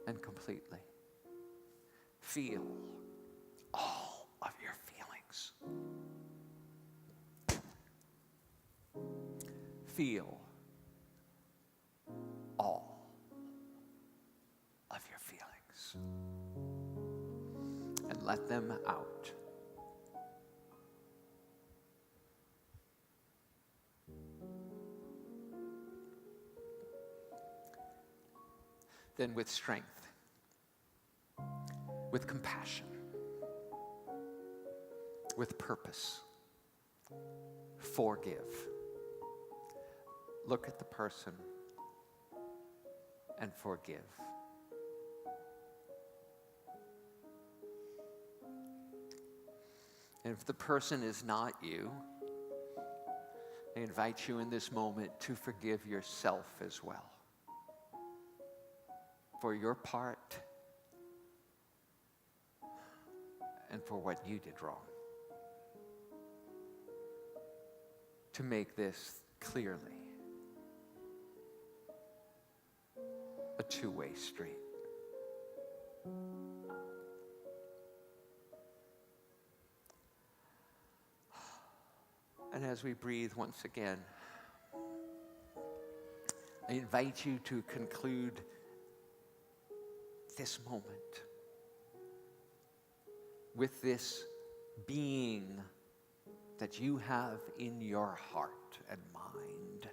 and completely. Feel all of your feelings. Feel all of your feelings and let them out. Then with strength, with compassion, with purpose, forgive. Look at the person and forgive. And if the person is not you, I invite you in this moment to forgive yourself as well for your part and for what you did wrong. To make this clearly a two-way street. And as we breathe once again, I invite you to conclude this moment with this being that you have in your heart and mind.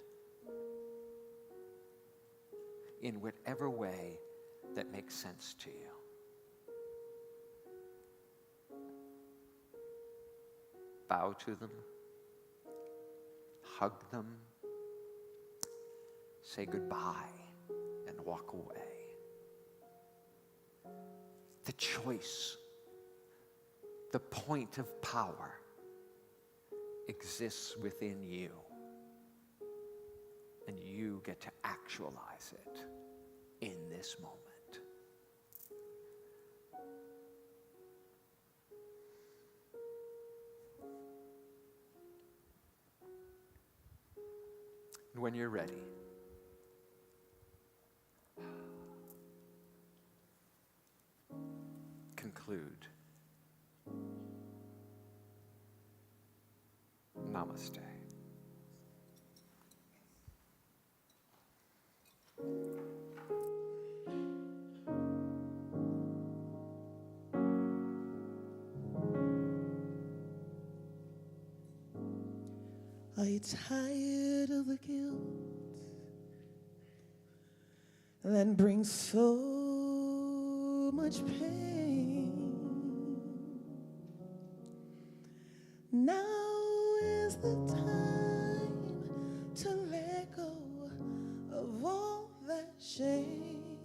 in whatever way that makes sense to you. Bow to them, hug them, say goodbye, and walk away. The choice, the point of power exists within you, and you get to actualize it in this moment. And when you're ready, conclude. Namaste. Are you tired of the guilt that brings so much pain? Now is the time to let go of all that shame.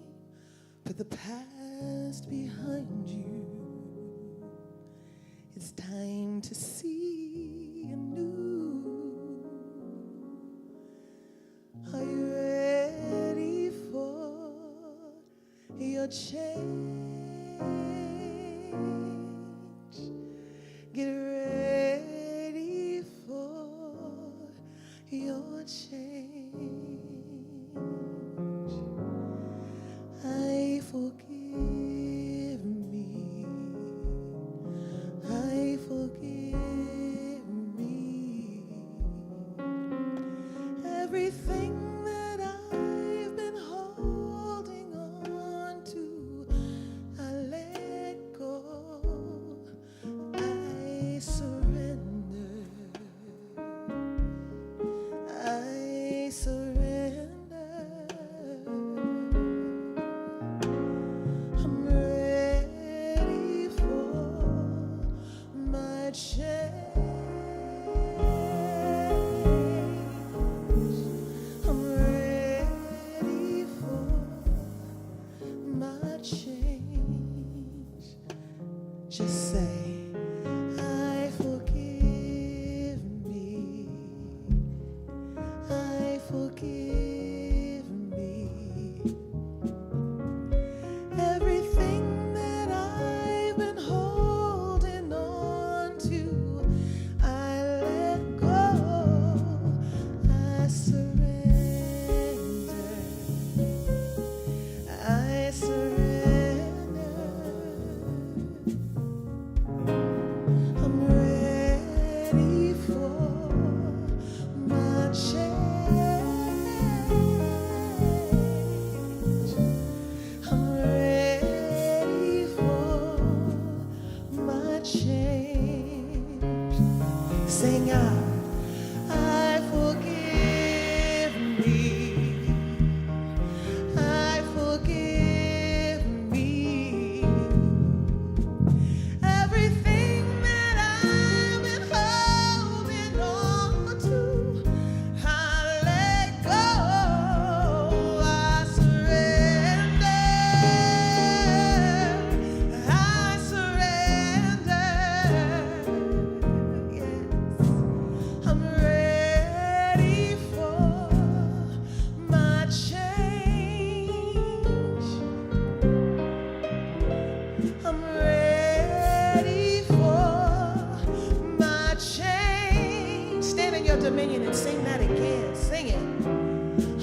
Put the past behind you. It's time to see anew. Are you ready for your change? Get ready for your change. I forgive me. I forgive me. Everything that I've been holding on to, I let go. I surrender. I surrender. I'm ready for my change. I'm ready for my change. Just say, I forgive me. I forgive me. Everything that I've been holding on to, I let go. I surrender. I surrender. I'm ready for my change. I'm ready for my change. Sing out, I forgive me. I forgive me. Everything that I've been holding on to, I let go. I surrender. I surrender. Yes. I'm ready for my change. I'm ready for my change. Stand in your dominion and sing that again. Sing it.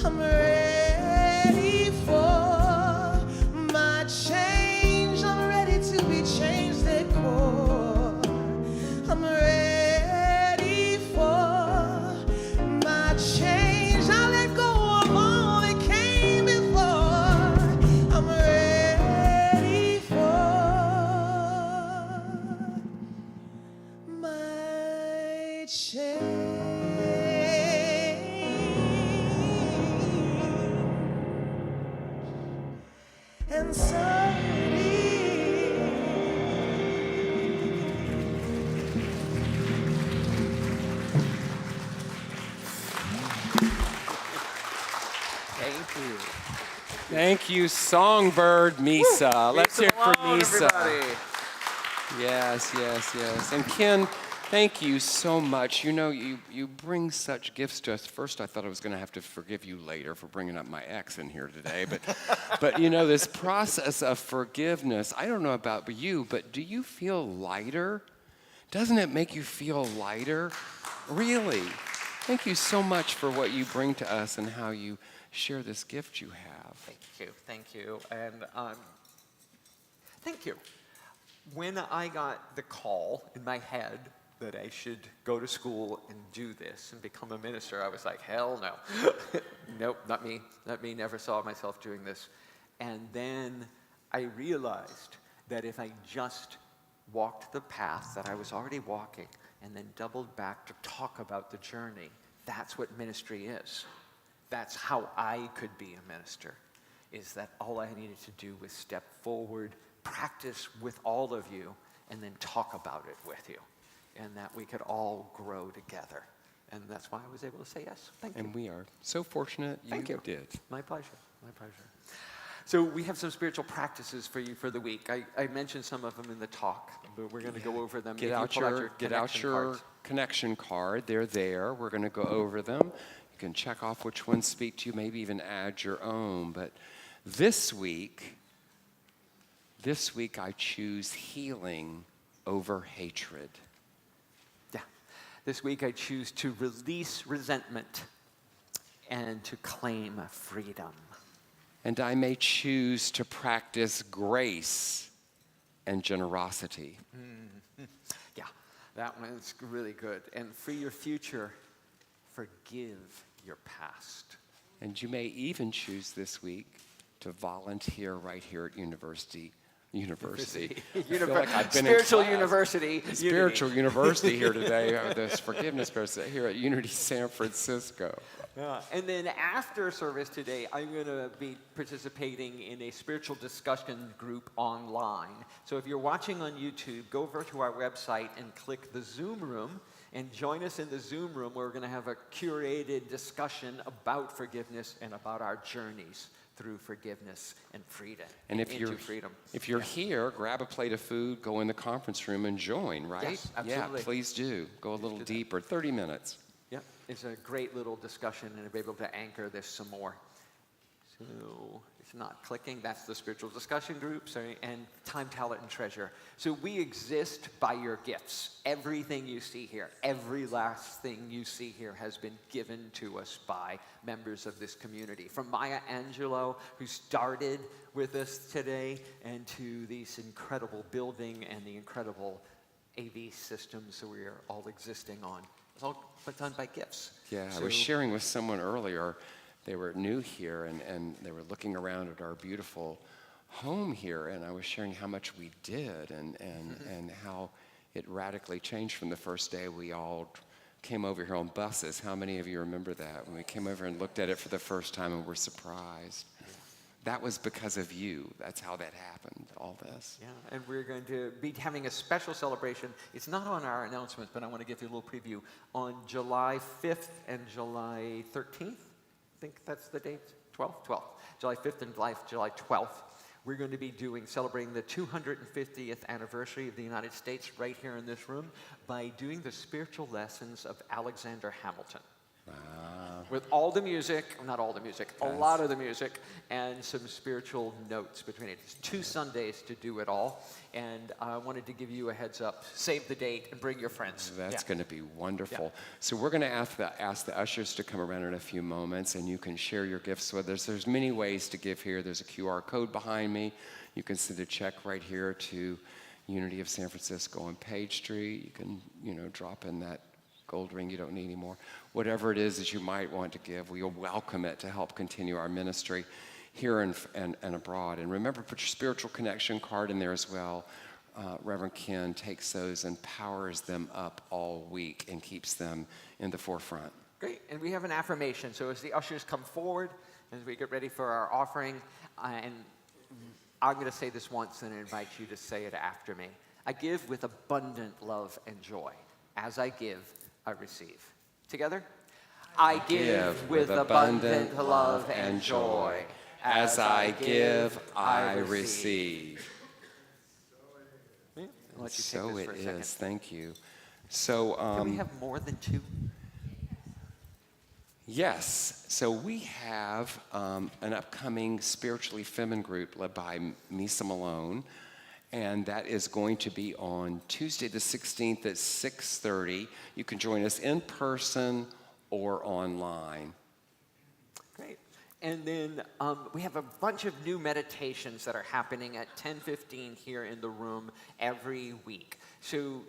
I'm ready for my change. I'm ready to be changed at core. I'm ready for my change. I let go of all that came before. I'm ready for my change. and so it is. Thank you. Thank you, Songbird Misa. Let's hear it for Malone, Misa. everybody. Yes, yes, yes. And Ken, thank you so much. You know, you bring such gifts to us. First, I thought I was going to have to forgive you later for bringing up my ex in here today. But you know, this process of forgiveness, I don't know about you, but do you feel lighter? Doesn't it make you feel lighter? Really? Thank you so much for what you bring to us and how you share this gift you have. Thank you, and thank you. When I got the call in my head that I should go to school and do this and become a minister, I was like, hell no. Nope, not me, never saw myself doing this. And then I realized that if I just walked the path that I was already walking and then doubled back to talk about the journey, that's what ministry is. That's how I could be a minister, is that all I needed to do was step forward, practice with all of you, and then talk about it with you, and that we could all grow together. And that's why I was able to say yes. Thank you. And we are so fortunate you did. My pleasure. My pleasure. So we have some spiritual practices for you for the week. I mentioned some of them in the talk, but we're going to go over them. Get out your connection card. They're there. We're going to go over them. You can check off which ones speak to you, maybe even add your own. But this week I choose healing over hatred. Yeah. This week I choose to release resentment and to claim freedom. And I may choose to practice grace and generosity. Yeah, that one's really good. And for your future, forgive your past. And you may even choose this week to volunteer right here at University. I feel like I've been Spiritual in class. University. Spiritual University here today, this forgiveness course here at Unity San Francisco. Yeah. And then after service today, I'm going to be participating in a spiritual discussion group online. So if you're watching on YouTube, go over to our website and click the Zoom room and join us in the Zoom room where we're going to have a curated discussion about forgiveness and about our journeys through forgiveness and freedom. And if you're here, grab a plate of food, go in the conference room and join, right? Yes, absolutely. Yeah, please do. Go a little deeper, 30 minutes. Yeah, it's a great little discussion, and I'll be able to anchor this some more. So it's not clicking. That's the spiritual discussion group. And time, talent, and treasure. So we exist by your gifts. Everything you see here, every last thing you see here has been given to us by members of this community. From Maya Angelou, who started with us today, and to this incredible building and the incredible AV systems that we are all existing on. It's all done by gifts. Yeah, I was sharing with someone earlier. They were new here, and they were looking around at our beautiful home here, and I was sharing how much we did and how it radically changed from the first day we all came over here on buses. How many of you remember that? When we came over and looked at it for the first time and were surprised. That was because of you. That's how that happened, all this. Yeah, and we're going to be having a special celebration. It's not on our announcements, but I want to give you a little preview. On July 5th and July 13th, I think that's the date, 12th? July 5th and July 12th. We're going to be celebrating the 250th anniversary of the United States right here in this room by doing the spiritual lessons of Alexander Hamilton. Wow. With all the music, not all the music, a lot of the music, and some spiritual notes between it. It's 2 Sundays to do it all, and I wanted to give you a heads up. Save the date and bring your friends. That's going to be wonderful. Yeah. So we're going to ask the ushers to come around in a few moments, and you can share your gifts with us. There's many ways to give here. There's a QR code behind me. You can send a check right here to Unity of San Francisco on Page Street. You can, drop in that gold ring you don't need anymore. Whatever it is that you might want to give, we'll welcome it to help continue our ministry here and abroad. And remember, put your spiritual connection card in there as well. Reverend Ken takes those and powers them up all week and keeps them in the forefront. Great. And we have an affirmation. So as the ushers come forward, as we get ready for our offering, and I'm going to say this once and invite you to say it after me. I give with abundant love and joy. As I give, I receive. Together? I give with abundant love and joy. As I give, I receive. Yeah, I'll let you take So this it for a second. is. Thank you. So, Can we have more than two? yes. So we have an upcoming spiritually feminine group led by Misa Malone, and that is going to be on Tuesday the 16th at 6:30. You can join us in person or online. Great. And then we have a bunch of new meditations that are happening at 10:15 here in the room every week. So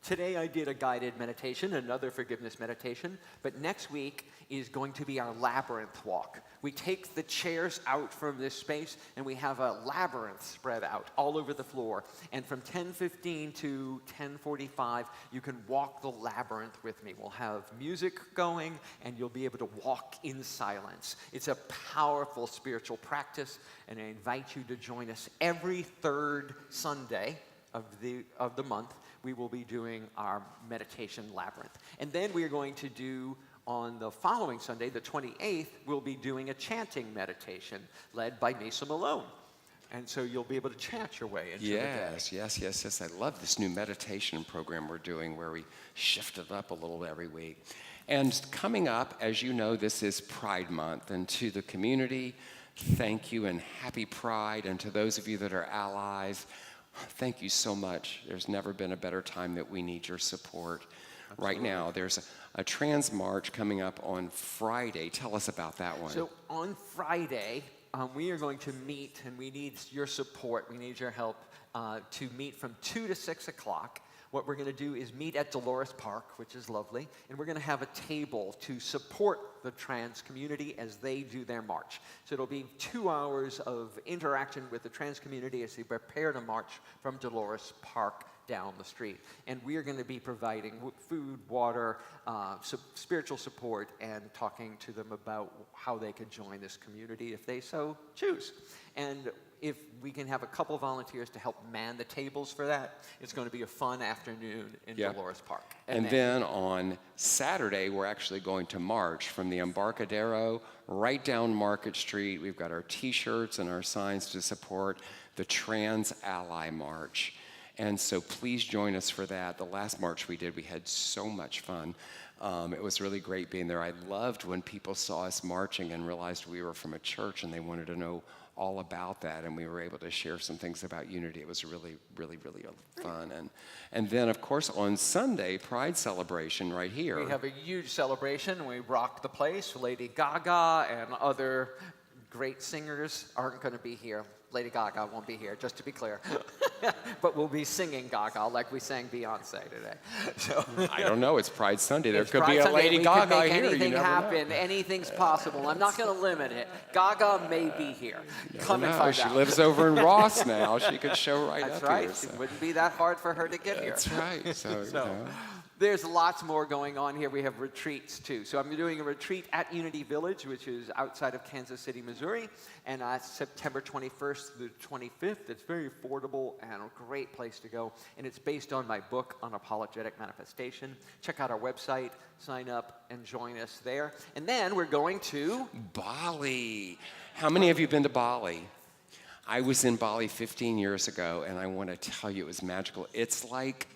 today I did a guided meditation, another forgiveness meditation, but next week is going to be our labyrinth walk. We take the chairs out from this space and we have a labyrinth spread out all over the floor. And from 10:15 to 10:45, you can walk the labyrinth with me. We'll have music going and you'll be able to walk in silence. It's a powerful spiritual practice, and I invite you to join us every third Sunday of the month. We will be doing our meditation labyrinth. And then we are going to do, on the following Sunday, the 28th, we'll be doing a chanting meditation led by Misa Malone. And so you'll be able to chant your way into the day. Yes. I love this new meditation program we're doing where we shift it up a little every week. And coming up, as you know, this is Pride Month. And to the community, thank you and happy Pride. And to those of you that are allies, thank you so much. There's never been a better time that we need your support. Absolutely. Right now, there's a trans march coming up on Friday. Tell us about that one. So on Friday, we are going to meet, and we need your support. We need your help to meet from 2 to 6 o'clock. What we're going to do is meet at Dolores Park, which is lovely, and we're going to have a table to support the trans community as they do their march. So it'll be 2 hours of interaction with the trans community as they prepare to march from Dolores Park down the street. And we are going to be providing food, water, spiritual support, and talking to them about how they can join this community if they so choose. And if we can have a couple volunteers to help man the tables for that, it's going to be a fun afternoon in Dolores Park. And then on Saturday, we're actually going to march from the Embarcadero right down Market Street. We've got our T-shirts and our signs to support the Trans Ally March. And so please join us for that. The last march we did, we had so much fun. It was really great being there. I loved when people saw us marching and realized we were from a church and they wanted to know all about that, and we were able to share some things about unity. It was really, really, really fun. And then, of course, on Sunday, Pride celebration right here. We have a huge celebration. We rock the place. Lady Gaga and other great singers aren't going to be here. Lady Gaga won't be here, just to be clear. But we'll be singing Gaga like we sang Beyonce today. So I don't know. It's Pride Sunday. There could Pride be a Sunday. Lady We Gaga can make here. Anything You never happen. know. Anything's possible. I'm not going to limit it. Gaga may be here. Come and find she out. lives over in Ross now. She could show right That's up right. here. So. It wouldn't be that hard for her to get here. That's right. So, you know. There's lots more going on here. We have retreats, too. So I'm doing a retreat at Unity Village, which is outside of Kansas City, Missouri, and September 21st through the 25th. It's very affordable and a great place to go, and it's based on my book, Unapologetic Manifestation. Check out our website, sign up, and join us there. And then we're going to Bali. How many of you have been to Bali? I was in Bali 15 years ago, and I want to tell you it was magical. It's like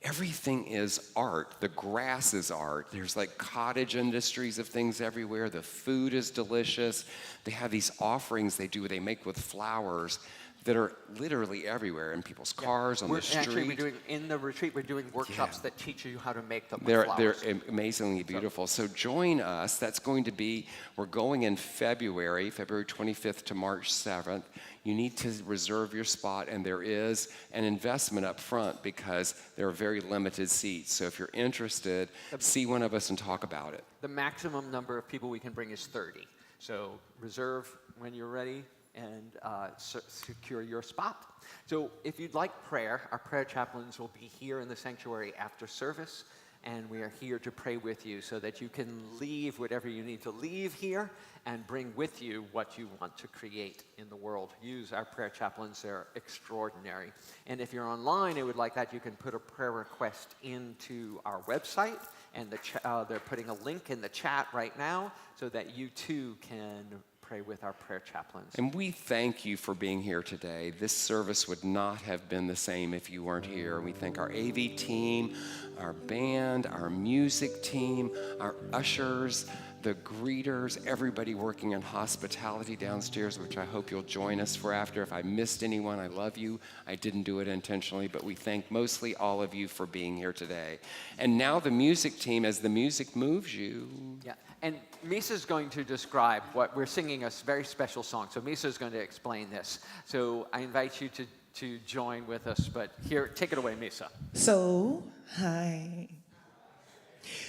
everything is art. The grass is art. There's like cottage industries of things everywhere. The food is delicious. They have these offerings they do, they make with flowers that are literally everywhere in people's cars, on the street. Actually, in the retreat, we're doing workshops that teach you how to make them with They're flowers. amazingly beautiful. So join us. That's going to be, we're going in February 25th to March 7th. You need to reserve your spot, and there is an investment up front because there are very limited seats. So if you're interested, see one of us and talk about it. The maximum number of people we can bring is 30. So reserve when you're ready and secure your spot. So if you'd like prayer, our prayer chaplains will be here in the sanctuary after service. and we are here to pray with you so that you can leave whatever you need to leave here and bring with you what you want to create in the world. Use our prayer chaplains. They're extraordinary. And if you're online and would like that, you can put a prayer request into our website, and they're putting a link in the chat right now so that you too can pray with our prayer chaplains. And we thank you for being here today. This service would not have been the same if you weren't here. We thank our AV team, our band, our music team, our ushers, the greeters, everybody working in hospitality downstairs, which I hope you'll join us for after. If I missed anyone, I love you. I didn't do it intentionally, but we thank mostly all of you for being here today. And now the music team, as the music moves you. Yeah, and Misa's going to describe what we're singing, a very special song. So Misa's going to explain this. So I invite you to join with us, but here, take it away, Misa. So, hi.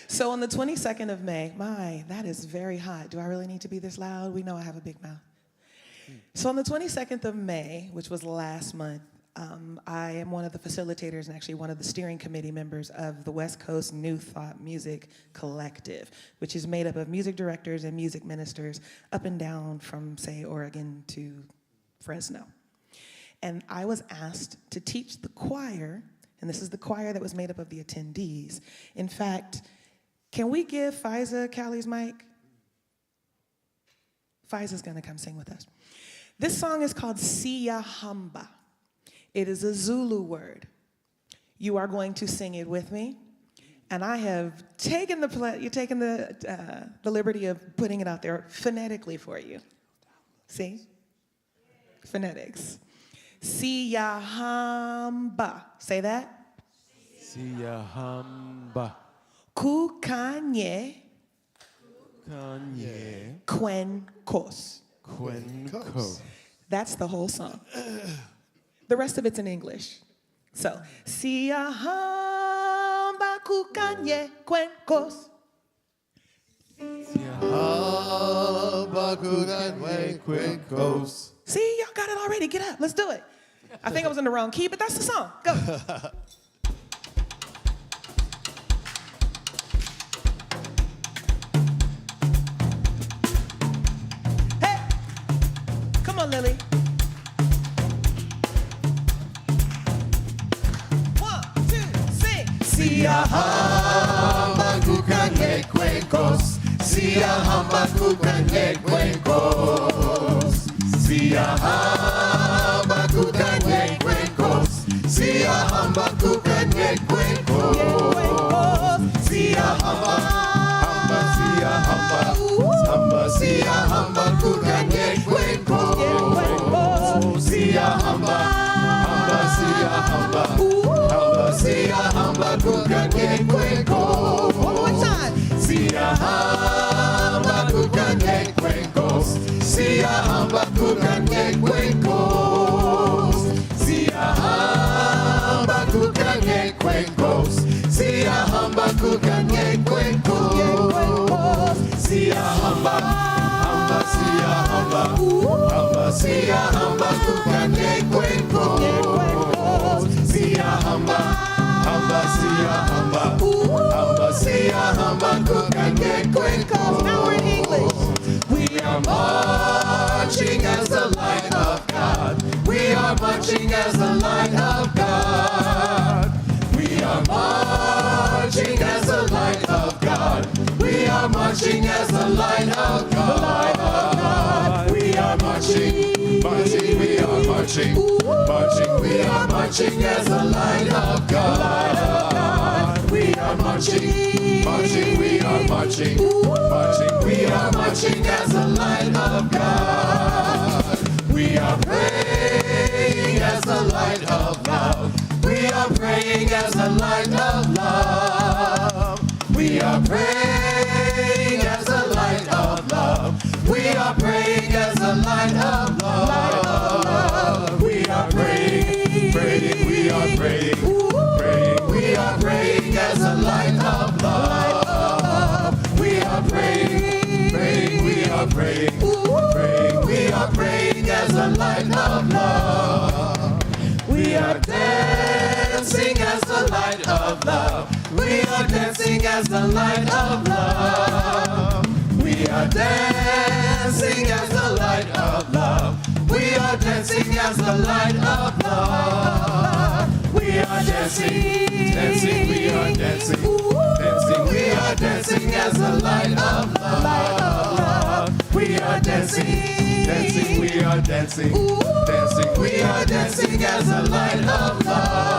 So on the 22nd of May, that is very hot. Do I really need to be this loud? We know I have a big mouth. So on the 22nd of May, which was last month, I am one of the facilitators and actually one of the steering committee members of the West Coast New Thought Music Collective, which is made up of music directors and music ministers up and down from, say, Oregon to Fresno. And I was asked to teach the choir, and this is the choir that was made up of the attendees. In fact, can we give Fiza Callie's mic? Fiza's gonna come sing with us. This song is called Siyahamba. It is a Zulu word. You are going to sing it with me. And I have taken the liberty of putting it out there phonetically for you. See? Phonetics. Siyahamba. Say that. Siyahamba. Kukanye. Kanye. Kwenkos. Kwenko. That's the whole song. The rest of it's in English. So, Siyahamba kukanye kwenkos. Siyahamba kukanye kwenkos. See, y'all got it already. Get up. Let's do it. I think I was in the wrong key, but that's the song. Go. Hey, come on, Lily. 1, 2, sing. Siyahamba kukanye kwenkos. Siyahamba kukanye kwenkos. Siyahamba kukanye kwenkos. Siyahamba kukanye kwenkos. Siyahamba, hamba, siyahamba, hamba, siyahamba kukanye kwenkos. Siyahamba, hamba, siyahamba, hamba, siyahamba kukanye kwenkos. One more time. Siyahamba kukanye kwenkos. Siyahamba kukanye kwenkos. Siyahamba kukanye kwenkos. Siyahamba kukanye kwenkos. Siyahamba, hamba, siyahamba, hamba, siyahamba kukanye kwenkos. Siyahamba, hamba, siyahamba, hamba, siyahamba kukanye kwenkos. Now we're in English. We are marching as the light of God. We are marching as the light of God. We are marching as the light of God. We are marching as the light of God. We are marching, marching, we are marching, marching, we are marching as the light of God. We are marching, marching, we are marching, marching, we are marching as the light of God. We are praying as the light of love. We are praying as the light of love. We are praying as the light of love. We are praying as the light of love. We are praying, praying, we are praying, praying, we are praying as the light of love. We are praying, praying, we are praying, praying, we are praying as the light of love. We are dancing as the light of love. We are dancing as the light of love. We are dancing as the light of love. We are dancing as the light of love. We are dancing, dancing, we are dancing, dancing, we are dancing as the light of love. We are dancing, dancing, we are dancing, dancing, we are dancing as the light of love.